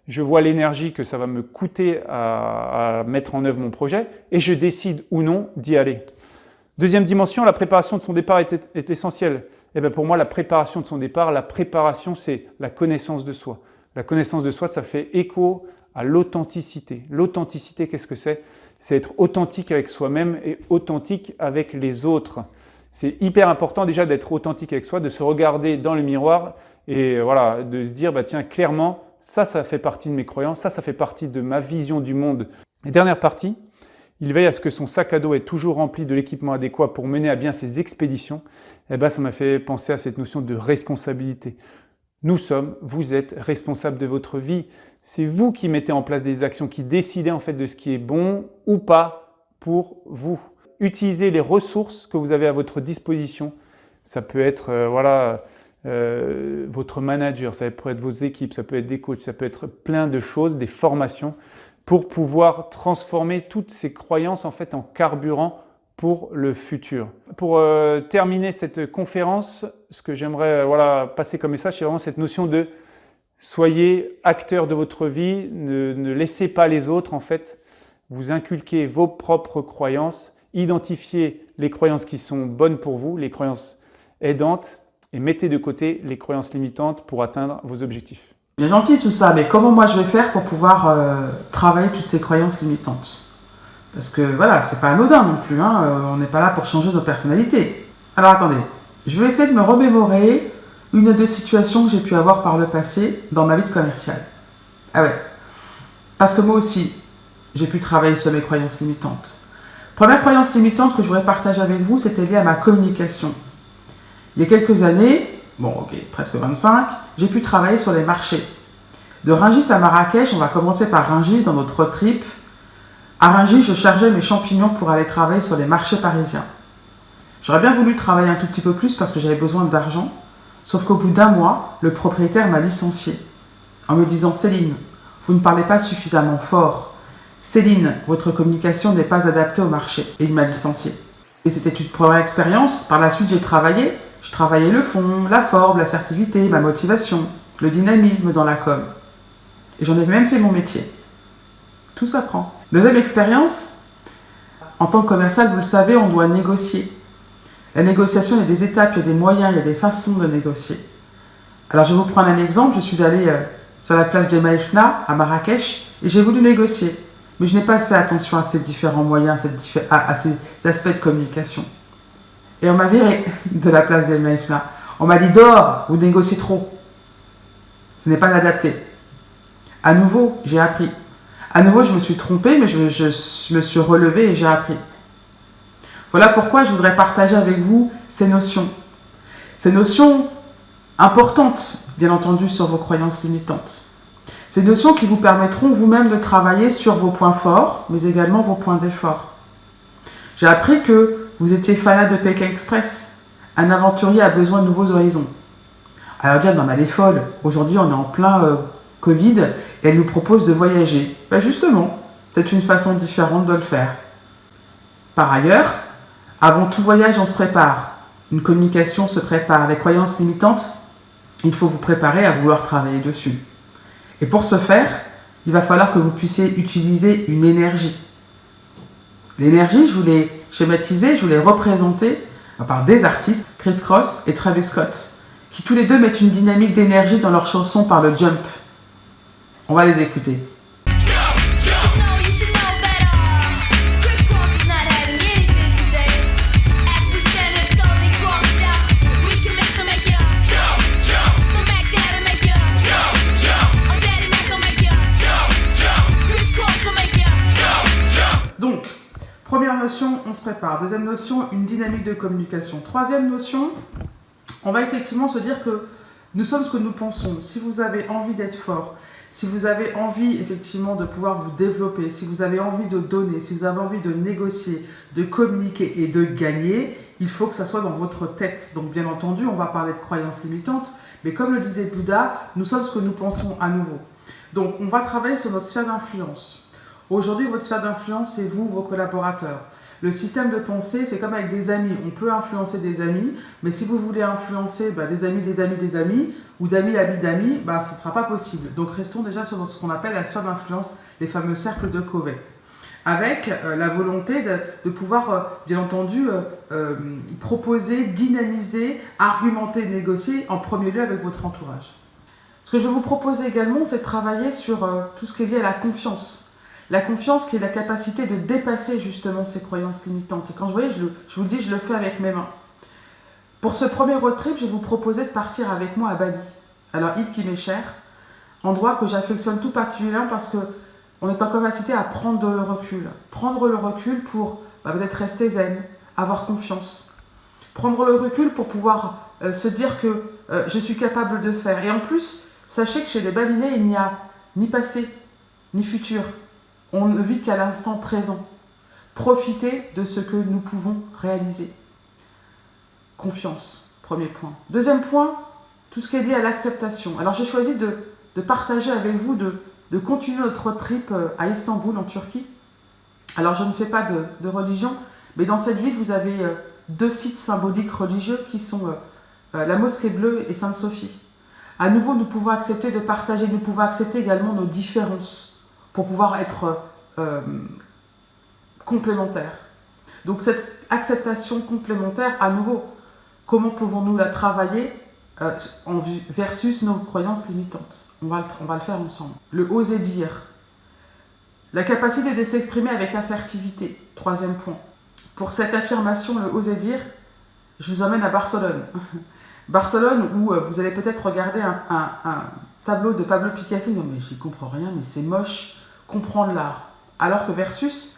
je vois l'énergie que ça va me coûter à mettre en œuvre mon projet et je décide ou non d'y aller. Deuxième dimension, la préparation de son départ est essentielle. Et bien pour moi, la préparation de son départ, la préparation, c'est la connaissance de soi. La connaissance de soi, ça fait écho à l'authenticité. L'authenticité, qu'est-ce que c'est? C'est être authentique avec soi-même et authentique avec les autres. C'est hyper important déjà d'être authentique avec soi, de se regarder dans le miroir et voilà, de se dire, bah tiens, clairement, ça fait partie de mes croyances, ça fait partie de ma vision du monde. Et dernière partie, il veille à ce que son sac à dos est toujours rempli de l'équipement adéquat pour mener à bien ses expéditions. Et ben, ça m'a fait penser à cette notion de responsabilité. Vous êtes responsable de votre vie. C'est vous qui mettez en place des actions, qui décidez en fait de ce qui est bon ou pas pour vous. Utilisez les ressources que vous avez à votre disposition. Ça peut être votre manager, ça peut être vos équipes, ça peut être des coachs, ça peut être plein de choses, des formations pour pouvoir transformer toutes ces croyances en fait en carburant pour le futur. Pour terminer cette conférence, ce que j'aimerais passer comme message, c'est vraiment cette notion de soyez acteur de votre vie, ne laissez pas les autres en fait vous inculquer vos propres croyances, identifiez les croyances qui sont bonnes pour vous, les croyances aidantes et mettez de côté les croyances limitantes pour atteindre vos objectifs. Bien gentil tout ça, mais comment moi je vais faire pour pouvoir travailler toutes ces croyances limitantes? Parce que voilà, c'est pas anodin non plus, hein, on n'est pas là pour changer nos personnalités. Alors attendez, je vais essayer de me remémorer une ou deux situations que j'ai pu avoir par le passé dans ma vie de commercial. Ah ouais, parce que moi aussi, j'ai pu travailler sur mes croyances limitantes. Première croyance limitante que je voudrais partager avec vous, c'était lié à ma communication. Il y a quelques années, presque 25, j'ai pu travailler sur les marchés. De Rungis à Marrakech, on va commencer par Rungis dans notre road trip. À Rungis, je chargeais mes champignons pour aller travailler sur les marchés parisiens. J'aurais bien voulu travailler un tout petit peu plus parce que j'avais besoin d'argent, sauf qu'au bout d'un mois, le propriétaire m'a licencié en me disant « Céline, vous ne parlez pas suffisamment fort. Céline, votre communication n'est pas adaptée au marché. » Et il m'a licencié. Et c'était une première expérience. Par la suite, j'ai travaillé. Je travaillais le fond, la forme, l'assertivité, ma motivation, le dynamisme dans la com. Et j'en ai même fait mon métier. Tout s'apprend. Deuxième expérience, en tant que commercial, vous le savez, on doit négocier. La négociation, il y a des étapes, il y a des moyens, il y a des façons de négocier. Alors je vais vous prendre un exemple. Je suis allée sur la plage des Maïfna à Marrakech et j'ai voulu négocier. Mais je n'ai pas fait attention à ces différents moyens, à ces aspects de communication. Et on m'a viré de la place des Maïfna. On m'a dit dehors, vous négociez trop. Ce n'est pas adapté. À nouveau, j'ai appris. À nouveau, je me suis trompée, mais je me suis relevée et j'ai appris. Voilà pourquoi je voudrais partager avec vous ces notions. Ces notions importantes, bien entendu, sur vos croyances limitantes. Ces notions qui vous permettront vous-même de travailler sur vos points forts, mais également vos points d'effort. J'ai appris que vous étiez fanat de Pékin Express. Un aventurier a besoin de nouveaux horizons. Alors dire, non mais elle est folle. Aujourd'hui, on est en plein Covid et elle nous propose de voyager. Ben justement, c'est une façon différente de le faire. Par ailleurs, avant tout voyage, on se prépare. Une communication se prépare. Les croyances limitantes, il faut vous préparer à vouloir travailler dessus. Et pour ce faire, il va falloir que vous puissiez utiliser une énergie. L'énergie, je vous l'ai schématisée, je vous l'ai représentée par des artistes, Chris Cross et Travis Scott, qui tous les deux mettent une dynamique d'énergie dans leur chanson par le jump. On va les écouter. Donc, première notion, on se prépare. Deuxième notion, une dynamique de communication. Troisième notion, on va effectivement se dire que nous sommes ce que nous pensons. Si vous avez envie d'être fort, si vous avez envie effectivement de pouvoir vous développer, si vous avez envie de donner, si vous avez envie de négocier, de communiquer et de gagner, il faut que ça soit dans votre tête. Donc bien entendu, on va parler de croyances limitantes, mais comme le disait Bouddha, nous sommes ce que nous pensons à nouveau. Donc on va travailler sur notre sphère d'influence. Aujourd'hui, votre sphère d'influence, c'est vous, vos collaborateurs. Le système de pensée, c'est comme avec des amis. On peut influencer des amis, mais si vous voulez influencer des amis, ou d'amis, ce ne sera pas possible. Donc restons déjà sur ce qu'on appelle la sphère d'influence, les fameux cercles de Covey. avec la volonté de pouvoir, bien entendu, proposer, dynamiser, argumenter, négocier, en premier lieu avec votre entourage. Ce que je vous propose également, c'est de travailler sur tout ce qui est lié à la confiance. La confiance qui est la capacité de dépasser justement ces croyances limitantes. Et quand je vous dis, je le fais avec mes mains. Pour ce premier road trip, je vous proposais de partir avec moi à Bali. Alors, île qui m'est chère, endroit que j'affectionne tout particulièrement parce qu'on est en capacité à prendre le recul. Prendre le recul pour peut-être rester zen, avoir confiance. Prendre le recul pour pouvoir se dire que je suis capable de faire. Et en plus, sachez que chez les Balinais, il n'y a ni passé, ni futur. On ne vit qu'à l'instant présent. Profitez de ce que nous pouvons réaliser. Confiance, premier point. Deuxième point, tout ce qui est lié à l'acceptation. Alors j'ai choisi de partager avec vous, de continuer notre road trip à Istanbul, en Turquie. Alors je ne fais pas de religion, mais dans cette ville, vous avez deux sites symboliques religieux qui sont la Mosquée Bleue et Sainte-Sophie. À nouveau, nous pouvons accepter de partager, nous pouvons accepter également nos différences pour pouvoir être complémentaires. Donc cette acceptation complémentaire, à nouveau, comment pouvons-nous la travailler versus nos croyances limitantes? On va le faire ensemble. Le oser dire. La capacité de s'exprimer avec assertivité. Troisième point. Pour cette affirmation, le oser dire, je vous emmène à Barcelone. Barcelone où vous allez peut-être regarder un tableau de Pablo Picasso. Non mais j'y comprends rien, mais c'est moche. Comprendre l'art. Alors que versus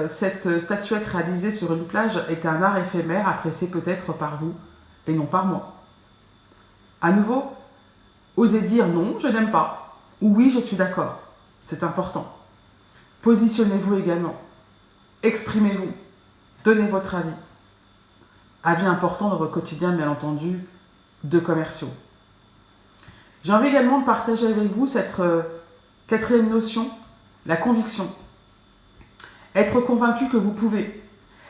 cette statuette réalisée sur une plage est un art éphémère apprécié peut-être par vous et non par moi. À nouveau, osez dire non, je n'aime pas, ou oui, je suis d'accord. C'est important. Positionnez-vous également. Exprimez-vous. Donnez votre avis. Avis important dans votre quotidien, bien entendu, de commerciaux. J'ai envie également de partager avec vous cette quatrième notion, la conviction. Être convaincu que vous pouvez.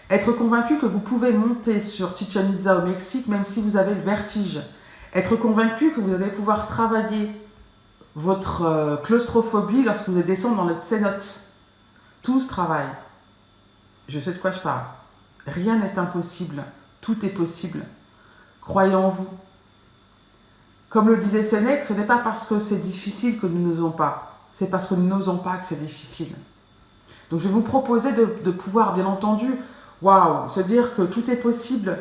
Être convaincu que vous pouvez monter sur Chichén Itzá au Mexique, même si vous avez le vertige. Être convaincu que vous allez pouvoir travailler votre claustrophobie lorsque vous allez descendre dans les cénotes. Tout se travaille. Je sais de quoi je parle. Rien n'est impossible. Tout est possible. Croyez en vous. Comme le disait Sénèque, ce n'est pas parce que c'est difficile que nous n'osons pas. C'est parce que nous n'osons pas que c'est difficile. Donc je vais vous proposer de pouvoir, bien entendu, se dire que tout est possible.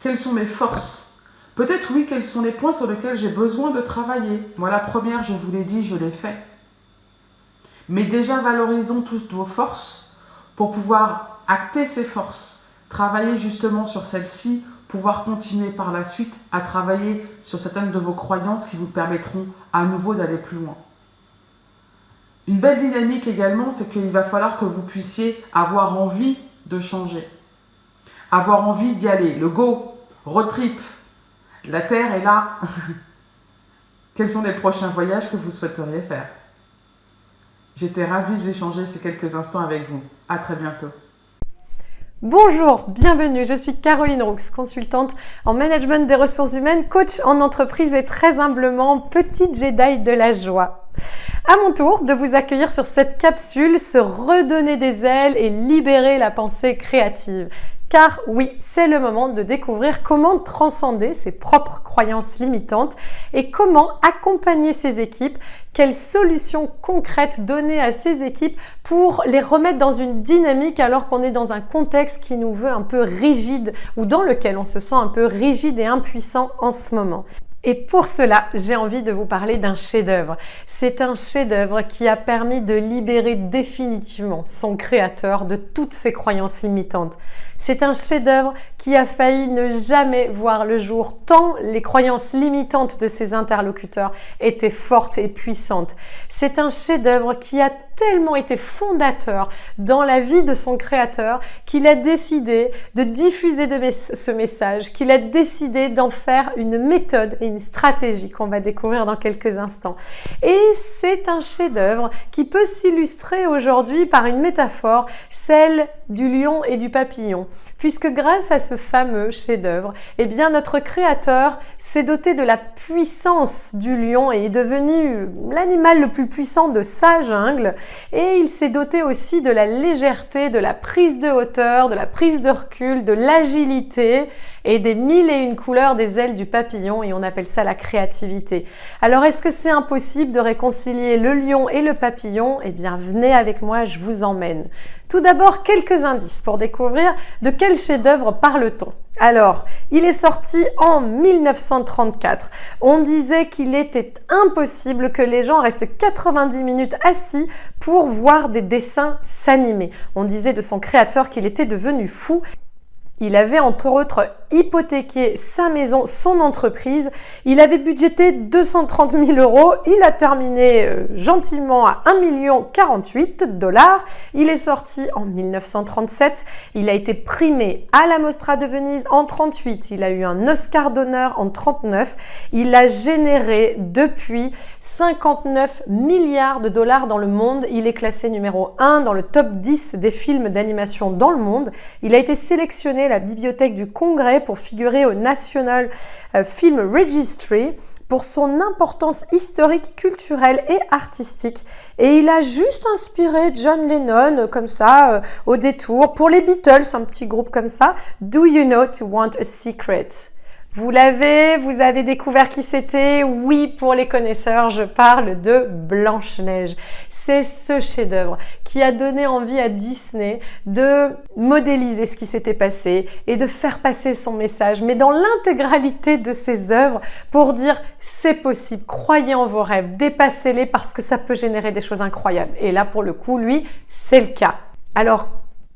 Quelles sont mes forces? Peut-être oui, quels sont les points sur lesquels j'ai besoin de travailler? Moi, la première, je vous l'ai dit, je l'ai fait. Mais déjà, valorisons toutes vos forces pour pouvoir acter ces forces, travailler justement sur celles-ci, pouvoir continuer par la suite à travailler sur certaines de vos croyances qui vous permettront à nouveau d'aller plus loin. Une belle dynamique également, c'est qu'il va falloir que vous puissiez avoir envie de changer, avoir envie d'y aller. Le go, road trip, la terre est là. Quels sont les prochains voyages que vous souhaiteriez faire? J'étais ravie d'échanger ces quelques instants avec vous. À très bientôt. Bonjour, bienvenue, je suis Caroline Roux, consultante en management des ressources humaines, coach en entreprise et très humblement petite Jedi de la joie. À mon tour de vous accueillir sur cette capsule, se redonner des ailes et libérer la pensée créative. Car oui, c'est le moment de découvrir comment transcender ses propres croyances limitantes et comment accompagner ses équipes, quelles solutions concrètes donner à ces équipes pour les remettre dans une dynamique alors qu'on est dans un contexte qui nous veut un peu rigide ou dans lequel on se sent un peu rigide et impuissant en ce moment. Et pour cela, j'ai envie de vous parler d'un chef-d'œuvre. C'est un chef-d'œuvre qui a permis de libérer définitivement son créateur de toutes ses croyances limitantes. C'est un chef-d'œuvre qui a failli ne jamais voir le jour tant les croyances limitantes de ses interlocuteurs étaient fortes et puissantes. C'est un chef-d'œuvre qui a tellement été fondateur dans la vie de son créateur qu'il a décidé de diffuser ce message, qu'il a décidé d'en faire une méthode et une stratégie qu'on va découvrir dans quelques instants. Et c'est un chef-d'œuvre qui peut s'illustrer aujourd'hui par une métaphore, celle du lion et du papillon. puisque grâce à ce fameux chef-d'œuvre, eh bien notre créateur s'est doté de la puissance du lion et est devenu l'animal le plus puissant de sa jungle, et il s'est doté aussi de la légèreté, de la prise de hauteur, de la prise de recul, de l'agilité et des 1001 couleurs des ailes du papillon, et on appelle ça la créativité. Alors est-ce que c'est impossible de réconcilier le lion et le papillon? Eh bien venez avec moi, je vous emmène. Tout d'abord, quelques indices pour découvrir de quel chef-d'œuvre parle-t-on. Alors, il est sorti en 1934. On disait qu'il était impossible que les gens restent 90 minutes assis pour voir des dessins s'animer. On disait de son créateur qu'il était devenu fou. Il avait entre autres hypothéqué sa maison, son entreprise. Il avait budgété 230 000 €. Il a terminé gentiment à 1 048 000 $. Il est sorti en 1937. Il a été primé à la Mostra de Venise en 1938. Il a eu un Oscar d'honneur en 1939. Il a généré depuis 59 milliards de dollars dans le monde. Il est classé numéro 1 dans le top 10 des films d'animation dans le monde. Il a été sélectionné à la Bibliothèque du Congrès pour figurer au National Film Registry pour son importance historique, culturelle et artistique. Et il a juste inspiré John Lennon comme ça, au détour, pour les Beatles, un petit groupe comme ça. Do you know to want a secret? Vous avez découvert qui c'était? Oui, pour les connaisseurs, je parle de Blanche-Neige. C'est ce chef-d'œuvre qui a donné envie à Disney de modéliser ce qui s'était passé et de faire passer son message, mais dans l'intégralité de ses œuvres, pour dire c'est possible, croyez en vos rêves, dépassez-les parce que ça peut générer des choses incroyables. Et là, pour le coup, lui, c'est le cas. Alors,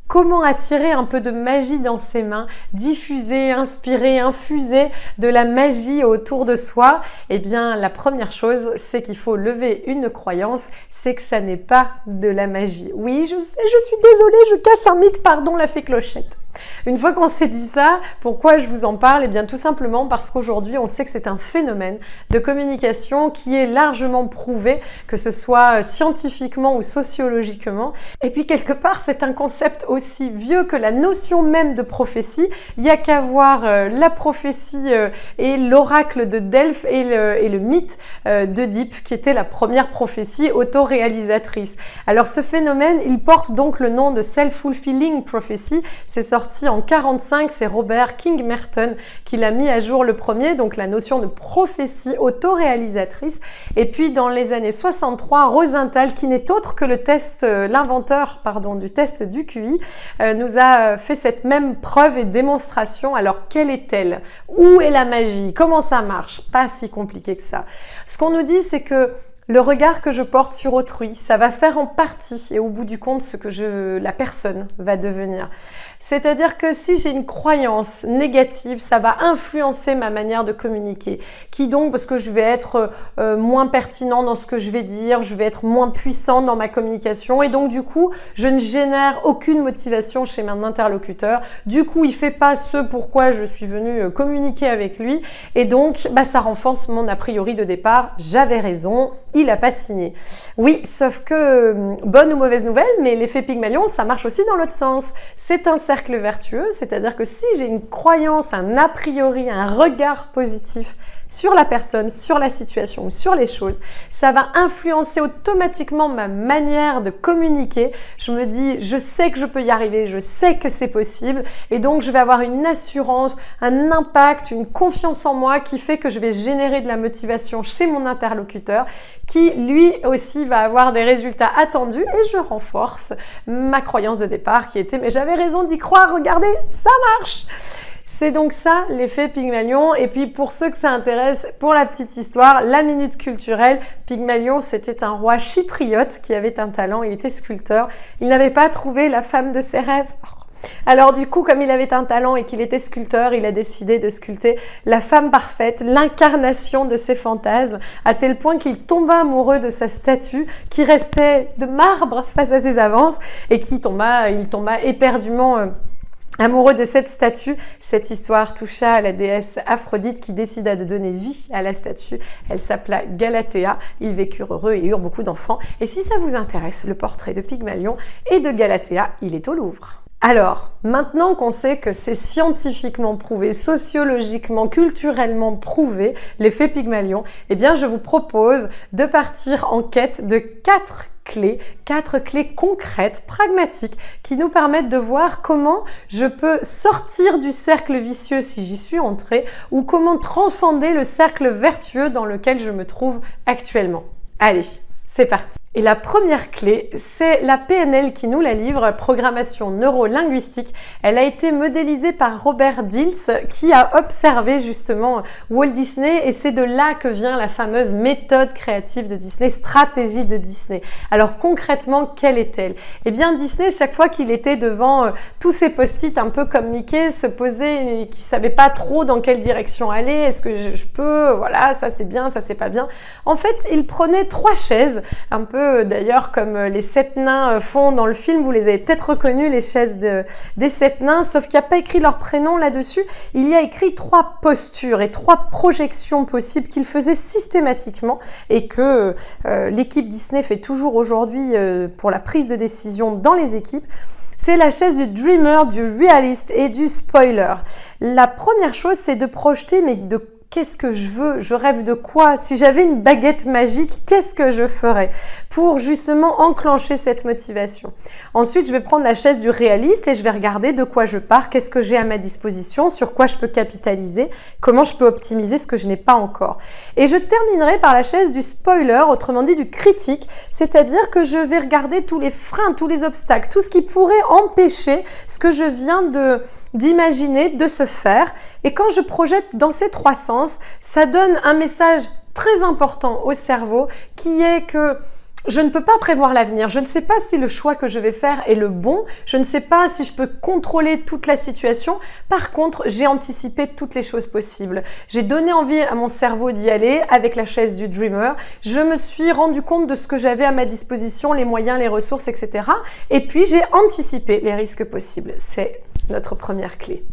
comment attirer un peu de magie dans ses mains, diffuser, inspirer, infuser de la magie autour de soi? Eh bien, la première chose, c'est qu'il faut lever une croyance, c'est que ça n'est pas de la magie. Oui, je sais, je suis désolée, je casse un mythe, pardon, la fée Clochette. Une fois qu'on s'est dit ça, pourquoi je vous en parle? Eh bien tout simplement parce qu'aujourd'hui on sait que c'est un phénomène de communication qui est largement prouvé, que ce soit scientifiquement ou sociologiquement. Et puis quelque part c'est un concept aussi vieux que la notion même de prophétie. Il n'y a qu'à voir la prophétie et l'oracle de Delphes et le mythe d'Œdipe qui était la première prophétie autoréalisatrice. Alors ce phénomène, il porte donc le nom de Self-Fulfilling Prophecy. C'est sorti en 1945, c'est Robert King Merton qui l'a mis à jour le premier, donc la notion de prophétie autoréalisatrice. Et puis dans les années 63, Rosenthal, qui n'est autre que l'inventeur du test du QI, nous a fait cette même preuve et démonstration. Alors quelle est-elle? Où est la magie? Comment ça marche? Pas si compliqué que ça. Ce qu'on nous dit, c'est que le regard que je porte sur autrui, ça va faire en partie et au bout du compte ce que la personne va devenir. C'est-à-dire que si j'ai une croyance négative, ça va influencer ma manière de communiquer. Qui donc, parce que je vais être moins pertinent dans ce que je vais dire, je vais être moins puissant dans ma communication et donc du coup, je ne génère aucune motivation chez mon interlocuteur. Du coup, il ne fait pas ce pourquoi je suis venue communiquer avec lui et donc ça renforce mon a priori de départ. J'avais raison, il n'a pas signé. Oui, sauf que, bonne ou mauvaise nouvelle, mais l'effet Pygmalion, ça marche aussi dans l'autre sens. C'est un cercle vertueux, c'est-à-dire que si j'ai une croyance, un a priori, un regard positif sur la personne, sur la situation ou sur les choses, ça va influencer automatiquement ma manière de communiquer. Je me dis, je sais que je peux y arriver, je sais que c'est possible et donc je vais avoir une assurance, un impact, une confiance en moi qui fait que je vais générer de la motivation chez mon interlocuteur qui lui aussi va avoir des résultats attendus et je renforce ma croyance de départ qui était « mais j'avais raison d'y croire, regardez, ça marche !» C'est donc ça l'effet Pygmalion. Et puis pour ceux que ça intéresse, pour la petite histoire, la minute culturelle, Pygmalion c'était un roi chypriote qui avait un talent, il était sculpteur. Il n'avait pas trouvé la femme de ses rêves. Alors du coup, comme il avait un talent et qu'il était sculpteur, il a décidé de sculpter la femme parfaite, l'incarnation de ses fantasmes, à tel point qu'il tomba amoureux de sa statue qui restait de marbre face à ses avances et il tomba éperdument amoureux de cette statue. Cette histoire toucha la déesse Aphrodite qui décida de donner vie à la statue. Elle s'appela Galatéa. Ils vécurent heureux et eurent beaucoup d'enfants. Et si ça vous intéresse, le portrait de Pygmalion et de Galatéa, il est au Louvre. Alors, maintenant qu'on sait que c'est scientifiquement prouvé, sociologiquement, culturellement prouvé, l'effet Pygmalion, eh bien je vous propose de partir en quête de 4 clés concrètes, pragmatiques, qui nous permettent de voir comment je peux sortir du cercle vicieux si j'y suis entrée, ou comment transcender le cercle vertueux dans lequel je me trouve actuellement. Allez, c'est parti! Et la première clé, c'est la PNL qui nous la livre, programmation neuro-linguistique. Elle a été modélisée par Robert Dilts qui a observé justement Walt Disney et c'est de là que vient la fameuse méthode créative de Disney, stratégie de Disney. Alors concrètement, quelle est-elle? Eh bien Disney, chaque fois qu'il était devant tous ces post-it un peu comme Mickey, se posait et qui savait pas trop dans quelle direction aller, est-ce que je peux, voilà, ça c'est bien, ça c'est pas bien. En fait, il prenait 3 chaises, un peu d'ailleurs comme les 7 nains font dans le film, vous les avez peut-être reconnus, les chaises des 7 nains, sauf qu'il n'y a pas écrit leur prénom là-dessus, il y a écrit 3 postures et 3 projections possibles qu'il faisait systématiquement et que l'équipe Disney fait toujours aujourd'hui pour la prise de décision dans les équipes. C'est la chaise du dreamer, du realiste et du spoiler. La première chose, c'est de projeter, mais de qu'est-ce que je veux? Je rêve de quoi? Si j'avais une baguette magique, qu'est-ce que je ferais pour justement enclencher cette motivation? Ensuite, je vais prendre la chaise du réaliste et je vais regarder de quoi je pars, qu'est-ce que j'ai à ma disposition, sur quoi je peux capitaliser, comment je peux optimiser ce que je n'ai pas encore. Et je terminerai par la chaise du spoiler, autrement dit du critique, c'est-à-dire que je vais regarder tous les freins, tous les obstacles, tout ce qui pourrait empêcher ce que je viens d'imaginer de se faire. Et quand je projette dans ces 3 sens, ça donne un message très important au cerveau qui est que je ne peux pas prévoir l'avenir, je ne sais pas si le choix que je vais faire est le bon, je ne sais pas si je peux contrôler toute la situation. Par contre, j'ai anticipé toutes les choses possibles. J'ai donné envie à mon cerveau d'y aller avec la chaise du dreamer. Je me suis rendu compte de ce que j'avais à ma disposition, les moyens, les ressources, etc. Et puis, j'ai anticipé les risques possibles. C'est notre première clé.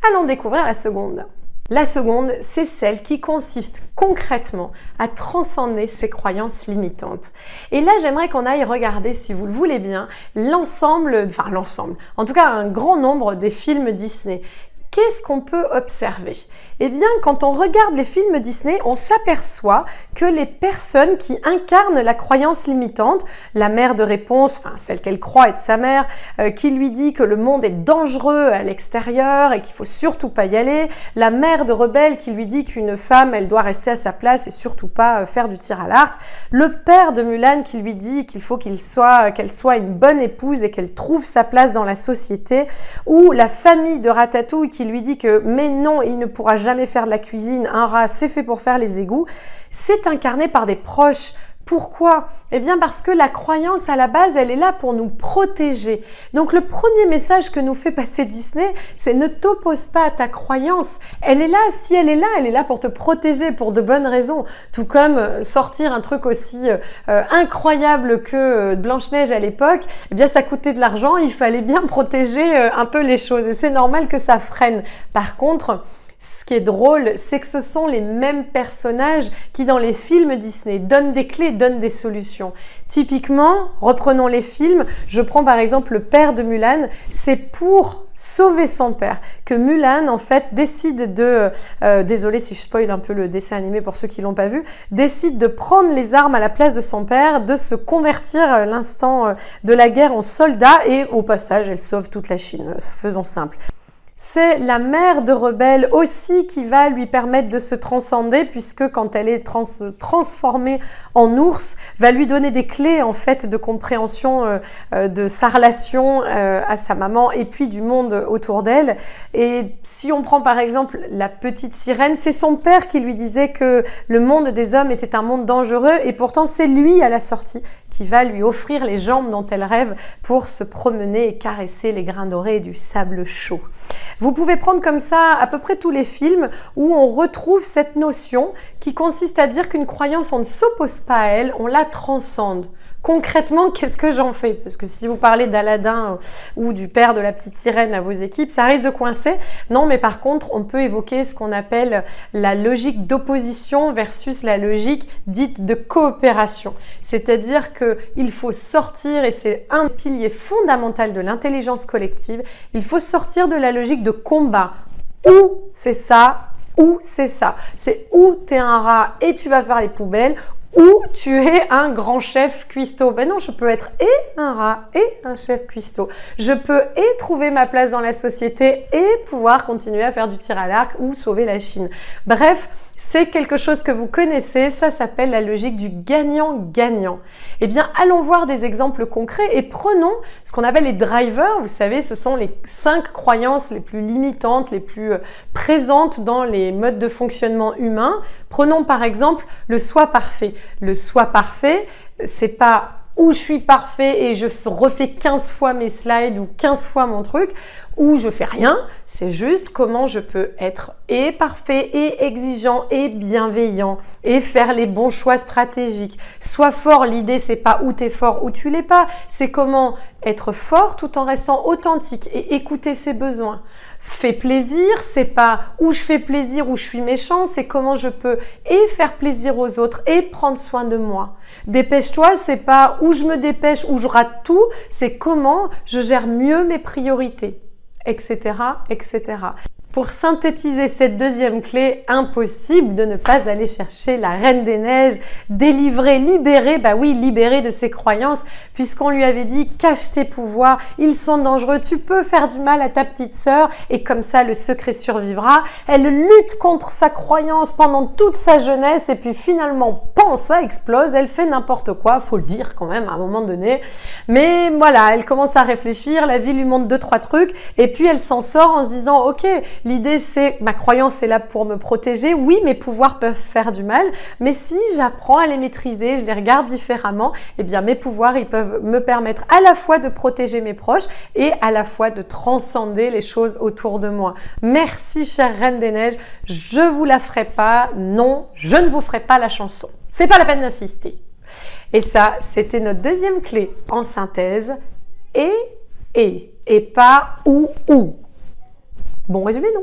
Allons découvrir la seconde. La seconde, c'est celle qui consiste concrètement à transcender ses croyances limitantes. Et là, j'aimerais qu'on aille regarder, si vous le voulez bien, l'ensemble, en tout cas un grand nombre des films Disney. Qu'est-ce qu'on peut observer? Eh bien, quand on regarde les films Disney, on s'aperçoit que les personnes qui incarnent la croyance limitante, la mère de réponse, enfin celle qu'elle croit être sa mère, qui lui dit que le monde est dangereux à l'extérieur et qu'il faut surtout pas y aller, la mère de rebelle qui lui dit qu'une femme, elle doit rester à sa place et surtout pas faire du tir à l'arc, le père de Mulan qui lui dit qu'il faut qu'elle soit une bonne épouse et qu'elle trouve sa place dans la société, ou la famille de Ratatouille qui lui dit que mais non, il ne pourra jamais faire de la cuisine, un rat c'est fait pour faire les égouts, c'est incarné par des proches. Pourquoi? Eh bien parce que la croyance à la base, elle est là pour nous protéger. Donc le premier message que nous fait passer Disney, c'est ne t'oppose pas à ta croyance. Elle est là, si elle est là pour te protéger pour de bonnes raisons. Tout comme sortir un truc aussi incroyable que Blanche-Neige à l'époque, eh bien ça coûtait de l'argent, il fallait bien protéger un peu les choses. Et c'est normal que ça freine. Par contre, ce qui est drôle, c'est que ce sont les mêmes personnages qui, dans les films Disney, donnent des clés, donnent des solutions. Typiquement, reprenons les films, je prends par exemple le père de Mulan, c'est pour sauver son père que Mulan, en fait, décide de, désolé si je spoil un peu le dessin animé pour ceux qui l'ont pas vu, décide de prendre les armes à la place de son père, de se convertir l'instant de la guerre en soldat et au passage, elle sauve toute la Chine, faisons simple. C'est la mère de rebelle aussi qui va lui permettre de se transcender puisque quand elle est transformée en ours, va lui donner des clés en fait de compréhension de sa relation à sa maman et puis du monde autour d'elle. Et si on prend par exemple la petite sirène, c'est son père qui lui disait que le monde des hommes était un monde dangereux et pourtant c'est lui à la sortie qui va lui offrir les jambes dont elle rêve pour se promener et caresser les grains dorés du sable chaud. Vous pouvez prendre comme ça à peu près tous les films où on retrouve cette notion qui consiste à dire qu'une croyance, on ne s'oppose pas à elle, on la transcende. Concrètement, qu'est-ce que j'en fais? Parce que si vous parlez d'Aladin ou du père de la petite sirène à vos équipes, ça risque de coincer. Non, mais par contre, on peut évoquer ce qu'on appelle la logique d'opposition versus la logique dite de coopération. C'est-à-dire qu'il faut sortir, et c'est un pilier fondamental de l'intelligence collective, il faut sortir de la logique de combat. Ou c'est ça, ou c'est ça. C'est ou t'es un rat et tu vas faire les poubelles, ou tu es un grand chef cuistot. Ben non, je peux être et un rat et un chef cuistot. Je peux et trouver ma place dans la société et pouvoir continuer à faire du tir à l'arc ou sauver la Chine. Bref, c'est quelque chose que vous connaissez, ça s'appelle la logique du gagnant-gagnant. Eh bien, allons voir des exemples concrets et prenons ce qu'on appelle les drivers. Vous savez, ce sont les 5 croyances les plus limitantes, les plus présentes dans les modes de fonctionnement humains. Prenons par exemple le soi parfait. Le soi parfait, c'est pas où je suis parfait et je refais 15 fois mes slides ou 15 fois mon truc, ou je fais rien, c'est juste comment je peux être et parfait et exigeant et bienveillant et faire les bons choix stratégiques. Sois fort, l'idée c'est pas où t'es fort ou tu l'es pas, c'est comment être fort tout en restant authentique et écouter ses besoins. Fais plaisir, c'est pas où je fais plaisir ou je suis méchant, c'est comment je peux et faire plaisir aux autres et prendre soin de moi. Dépêche-toi, c'est pas où je me dépêche ou je rate tout, c'est comment je gère mieux mes priorités, etc., etc. Pour synthétiser cette deuxième clé, impossible de ne pas aller chercher la Reine des Neiges, délivrer, libérer, bah oui, libérer de ses croyances, puisqu'on lui avait dit cache tes pouvoirs, ils sont dangereux, tu peux faire du mal à ta petite sœur et comme ça le secret survivra. Elle lutte contre sa croyance pendant toute sa jeunesse et puis finalement, pan, ça explose, elle fait n'importe quoi, faut le dire quand même à un moment donné. Mais voilà, elle commence à réfléchir, la vie lui montre 2-3 trucs et puis elle s'en sort en se disant ok, l'idée c'est, ma croyance est là pour me protéger, oui mes pouvoirs peuvent faire du mal, mais si j'apprends à les maîtriser, je les regarde différemment, eh bien mes pouvoirs ils peuvent me permettre à la fois de protéger mes proches et à la fois de transcender les choses autour de moi. Merci chère Reine des Neiges, je vous la ferai pas, non, je ne vous ferai pas la chanson. C'est pas la peine d'insister. Et ça, c'était notre deuxième clé en synthèse, et pas ou. Bon résumé, non?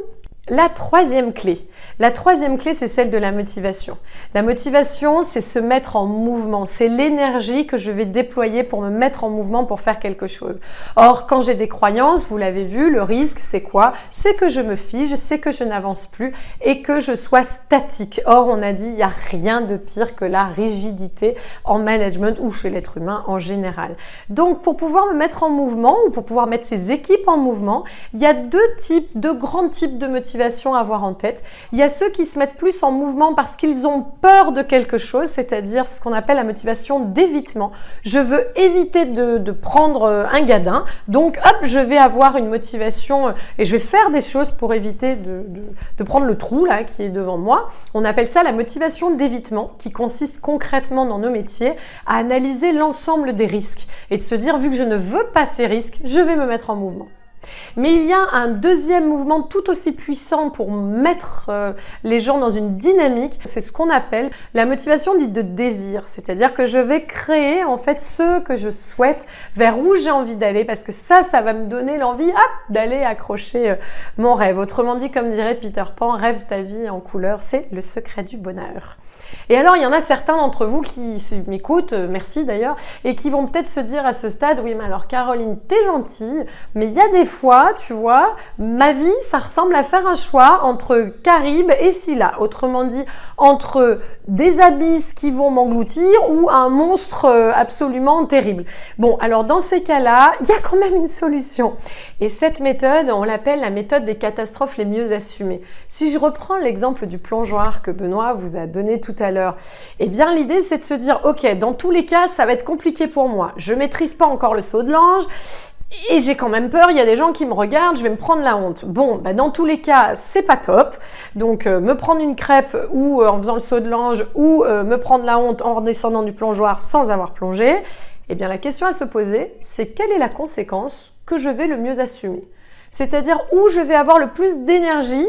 La troisième clé, c'est celle de la motivation. La motivation, c'est se mettre en mouvement. C'est l'énergie que je vais déployer pour me mettre en mouvement pour faire quelque chose. Or, quand j'ai des croyances, vous l'avez vu, le risque, c'est quoi? C'est que je me fige, c'est que je n'avance plus et que je sois statique. Or, on a dit, il n'y a rien de pire que la rigidité en management ou chez l'être humain en général. Donc, pour pouvoir me mettre en mouvement ou pour pouvoir mettre ses équipes en mouvement, il y a deux grands types de motivation à avoir en tête. Il y a ceux qui se mettent plus en mouvement parce qu'ils ont peur de quelque chose, c'est-à-dire ce qu'on appelle la motivation d'évitement. Je veux éviter de prendre un gadin, donc hop, je vais avoir une motivation et je vais faire des choses pour éviter de prendre le trou là qui est devant moi. On appelle ça la motivation d'évitement qui consiste concrètement dans nos métiers à analyser l'ensemble des risques et de se dire vu que je ne veux pas ces risques, je vais me mettre en mouvement. Mais il y a un deuxième mouvement tout aussi puissant pour mettre les gens dans une dynamique, c'est ce qu'on appelle la motivation dite de désir, c'est-à-dire que je vais créer en fait ce que je souhaite, vers où j'ai envie d'aller, parce que ça va me donner l'envie d'aller accrocher mon rêve. Autrement dit, comme dirait Peter Pan, rêve ta vie en couleur, c'est le secret du bonheur. Et alors, il y en a certains d'entre vous qui m'écoutent, merci d'ailleurs, et qui vont peut-être se dire à ce stade, oui mais alors Caroline, t'es gentille, mais il y a des fois, tu vois, ma vie, ça ressemble à faire un choix entre Caribe et Scylla. Autrement dit, entre des abysses qui vont m'engloutir ou un monstre absolument terrible. Bon, alors dans ces cas-là, il y a quand même une solution. Et cette méthode, on l'appelle la méthode des catastrophes les mieux assumées. Si je reprends l'exemple du plongeoir que Benoît vous a donné tout à l'heure, eh bien l'idée c'est de se dire, ok, dans tous les cas, ça va être compliqué pour moi. Je maîtrise pas encore le saut de l'ange. Et j'ai quand même peur, il y a des gens qui me regardent, je vais me prendre la honte. Bon, dans tous les cas, c'est pas top. Donc, me prendre une crêpe ou en faisant le saut de l'ange ou me prendre la honte en redescendant du plongeoir sans avoir plongé, eh bien la question à se poser, c'est quelle est la conséquence que je vais le mieux assumer? c'est-à-dire où je vais avoir le plus d'énergie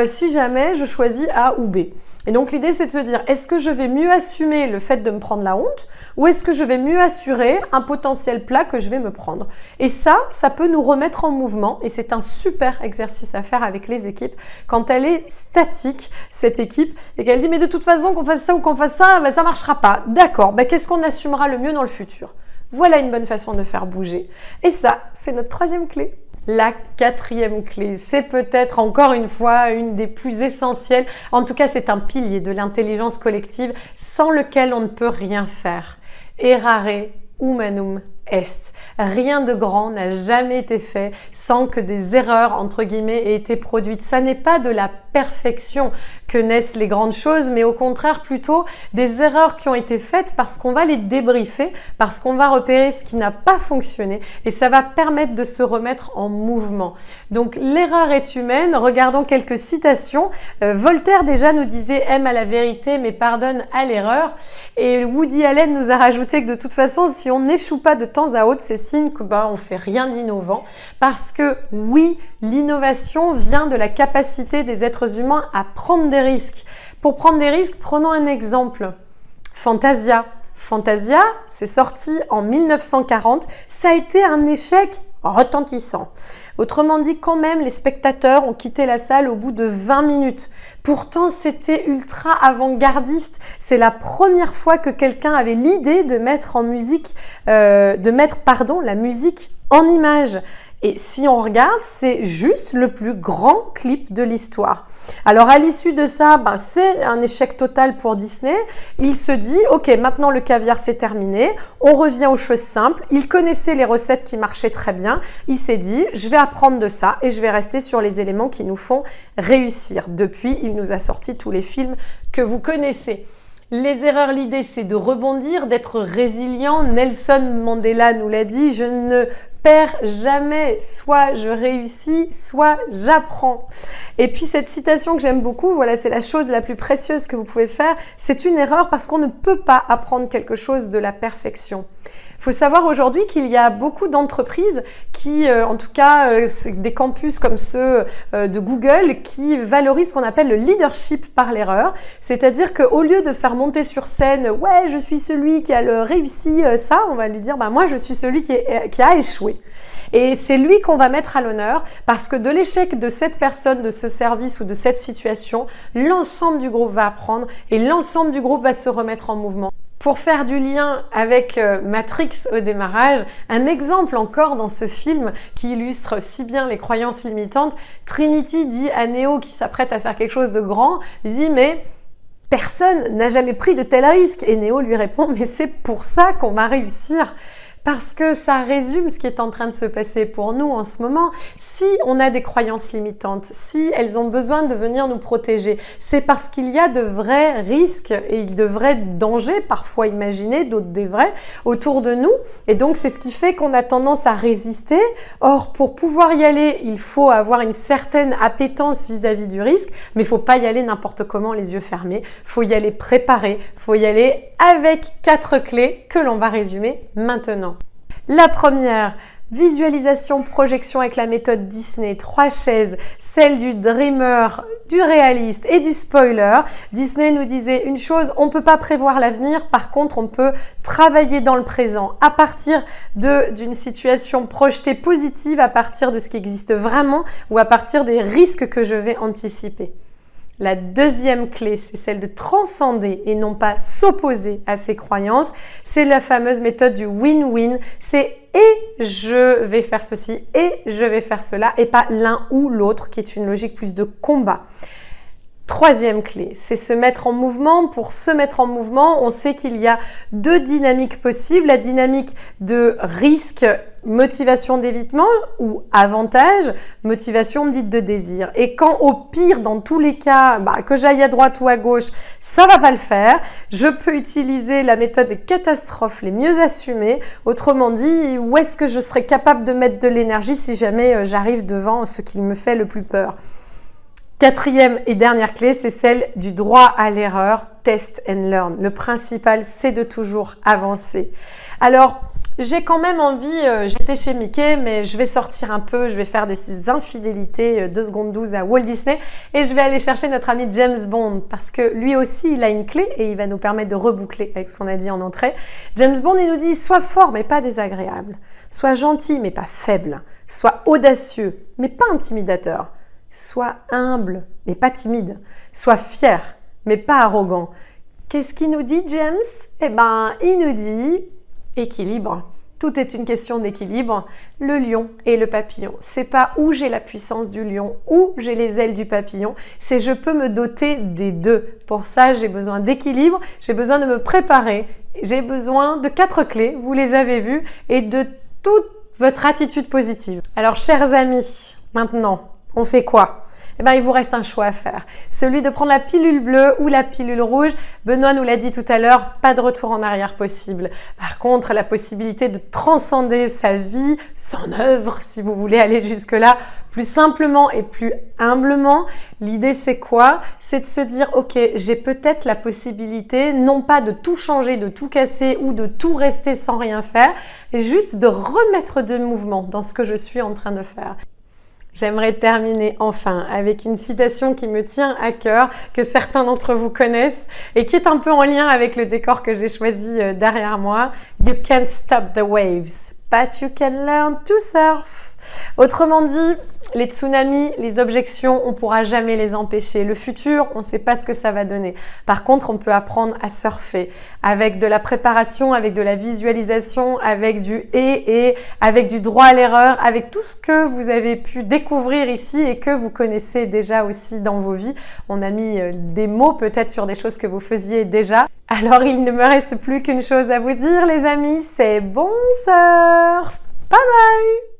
si jamais je choisis A ou B. Et donc l'idée c'est de se dire, est-ce que je vais mieux assumer le fait de me prendre la honte ou est-ce que je vais mieux assurer un potentiel plat que je vais me prendre? Et ça peut nous remettre en mouvement et c'est un super exercice à faire avec les équipes quand elle est statique, cette équipe, et qu'elle dit mais de toute façon qu'on fasse ça ou qu'on fasse ça, ben, ça marchera pas. D'accord, ben, qu'est-ce qu'on assumera le mieux dans le futur? Voilà une bonne façon de faire bouger. Et ça, c'est notre troisième clé. La quatrième clé, c'est peut-être encore une fois une des plus essentielles. En tout cas, c'est un pilier de l'intelligence collective sans lequel on ne peut rien faire. Errare humanum est. Rien de grand n'a jamais été fait sans que des erreurs, entre guillemets, aient été produites. Ça n'est pas de la perfection que naissent les grandes choses, mais au contraire plutôt des erreurs qui ont été faites parce qu'on va les débriefer, parce qu'on va repérer ce qui n'a pas fonctionné et ça va permettre de se remettre en mouvement. Donc l'erreur est humaine. Regardons quelques citations. Voltaire déjà nous disait « aime à la vérité mais pardonne à l'erreur ». Et Woody Allen nous a rajouté que de toute façon, si on n'échoue pas de temps à autre, c'est signe que on fait rien d'innovant. Parce que oui, l'innovation vient de la capacité des êtres humains à prendre des risques. Pour prendre des risques, prenons un exemple. Fantasia. Fantasia, c'est sorti en 1940. Ça a été un échec retentissant. Autrement dit, quand même, les spectateurs ont quitté la salle au bout de 20 minutes. Pourtant, c'était ultra avant-gardiste. C'est la première fois que quelqu'un avait l'idée de mettre la musique en images. Et si on regarde, c'est juste le plus grand clip de l'histoire. Alors à l'issue de ça, c'est un échec total pour Disney. Il se dit, ok, maintenant le caviar c'est terminé, on revient aux choses simples. Il connaissait les recettes qui marchaient très bien. Il s'est dit, je vais apprendre de ça et je vais rester sur les éléments qui nous font réussir. Depuis, il nous a sorti tous les films que vous connaissez. Les erreurs, l'idée c'est de rebondir, d'être résilient. Nelson Mandela nous l'a dit, je ne perds jamais, soit je réussis, soit j'apprends. Et puis cette citation que j'aime beaucoup, voilà, c'est la chose la plus précieuse que vous pouvez faire, c'est une erreur parce qu'on ne peut pas apprendre quelque chose de la perfection. Il faut savoir aujourd'hui qu'il y a beaucoup d'entreprises qui, en tout cas des campus comme ceux de Google, qui valorisent ce qu'on appelle le leadership par l'erreur. C'est-à-dire qu'au lieu de faire monter sur scène « ouais, je suis celui qui a réussi ça », on va lui dire « moi, je suis celui qui a échoué ». Et c'est lui qu'on va mettre à l'honneur parce que de l'échec de cette personne, de ce service ou de cette situation, l'ensemble du groupe va apprendre et l'ensemble du groupe va se remettre en mouvement. Pour faire du lien avec Matrix au démarrage, un exemple encore dans ce film qui illustre si bien les croyances limitantes, Trinity dit à Neo qui s'apprête à faire quelque chose de grand, il dit mais personne n'a jamais pris de tel risque. Et Neo lui répond mais c'est pour ça qu'on va réussir. Parce que ça résume ce qui est en train de se passer pour nous en ce moment. Si on a des croyances limitantes, si elles ont besoin de venir nous protéger, c'est parce qu'il y a de vrais risques et de vrais dangers, parfois imaginés, d'autres des vrais, autour de nous. Et donc, c'est ce qui fait qu'on a tendance à résister. Or, pour pouvoir y aller, il faut avoir une certaine appétence vis-à-vis du risque, mais il ne faut pas y aller n'importe comment, les yeux fermés. Il faut y aller préparé, il faut y aller avec 4 clés que l'on va résumer maintenant. La première, visualisation, projection avec la méthode Disney, 3 chaises, celle du dreamer, du réaliste et du spoiler. Disney nous disait une chose, on ne peut pas prévoir l'avenir, par contre on peut travailler dans le présent à partir d'une situation projetée positive, à partir de ce qui existe vraiment ou à partir des risques que je vais anticiper. La deuxième clé, c'est celle de transcender et non pas s'opposer à ses croyances. C'est la fameuse méthode du win-win. C'est et je vais faire ceci et je vais faire cela et pas l'un ou l'autre qui est une logique plus de combat. Troisième clé, c'est se mettre en mouvement. Pour se mettre en mouvement, on sait qu'il y a 2 dynamiques possibles. La dynamique de risque, motivation d'évitement ou avantage, motivation dite de désir. Et quand au pire, dans tous les cas, que j'aille à droite ou à gauche, ça va pas le faire, je peux utiliser la méthode des catastrophes les mieux assumées. Autrement dit, où est-ce que je serais capable de mettre de l'énergie si jamais j'arrive devant ce qui me fait le plus peur? Quatrième et dernière clé, c'est celle du droit à l'erreur, test and learn. Le principal, c'est de toujours avancer. Alors, j'ai quand même envie, j'étais chez Mickey, mais je vais sortir un peu, je vais faire des infidélités 2 secondes 12 à Walt Disney et je vais aller chercher notre ami James Bond parce que lui aussi, il a une clé et il va nous permettre de reboucler avec ce qu'on a dit en entrée. James Bond, il nous dit « Sois fort, mais pas désagréable. Sois gentil, mais pas faible. Sois audacieux, mais pas intimidateur. Sois humble, mais pas timide. Sois fier, mais pas arrogant. » Qu'est-ce qu'il nous dit, James? Eh ben, il nous dit équilibre. Tout est une question d'équilibre. Le lion et le papillon. C'est pas où j'ai la puissance du lion, où j'ai les ailes du papillon. C'est je peux me doter des deux. Pour ça, j'ai besoin d'équilibre, j'ai besoin de me préparer. J'ai besoin de 4 clés, vous les avez vues, et de toute votre attitude positive. Alors, chers amis, maintenant, on fait quoi? Eh bien, il vous reste un choix à faire. Celui de prendre la pilule bleue ou la pilule rouge. Benoît nous l'a dit tout à l'heure, pas de retour en arrière possible. Par contre, la possibilité de transcender sa vie, son œuvre, si vous voulez aller jusque-là, plus simplement et plus humblement. L'idée, c'est quoi? C'est de se dire, ok, j'ai peut-être la possibilité, non pas de tout changer, de tout casser ou de tout rester sans rien faire, mais juste de remettre de mouvement dans ce que je suis en train de faire. J'aimerais terminer enfin avec une citation qui me tient à cœur, que certains d'entre vous connaissent et qui est un peu en lien avec le décor que j'ai choisi derrière moi. You can't stop the waves, but you can learn to surf. Autrement dit, les tsunamis, les objections, on ne pourra jamais les empêcher. Le futur, on ne sait pas ce que ça va donner. Par contre, on peut apprendre à surfer avec de la préparation, avec de la visualisation, avec du et avec du droit à l'erreur, avec tout ce que vous avez pu découvrir ici et que vous connaissez déjà aussi dans vos vies. On a mis des mots peut-être sur des choses que vous faisiez déjà. Alors, il ne me reste plus qu'une chose à vous dire, les amis, c'est bon surf. Bye bye!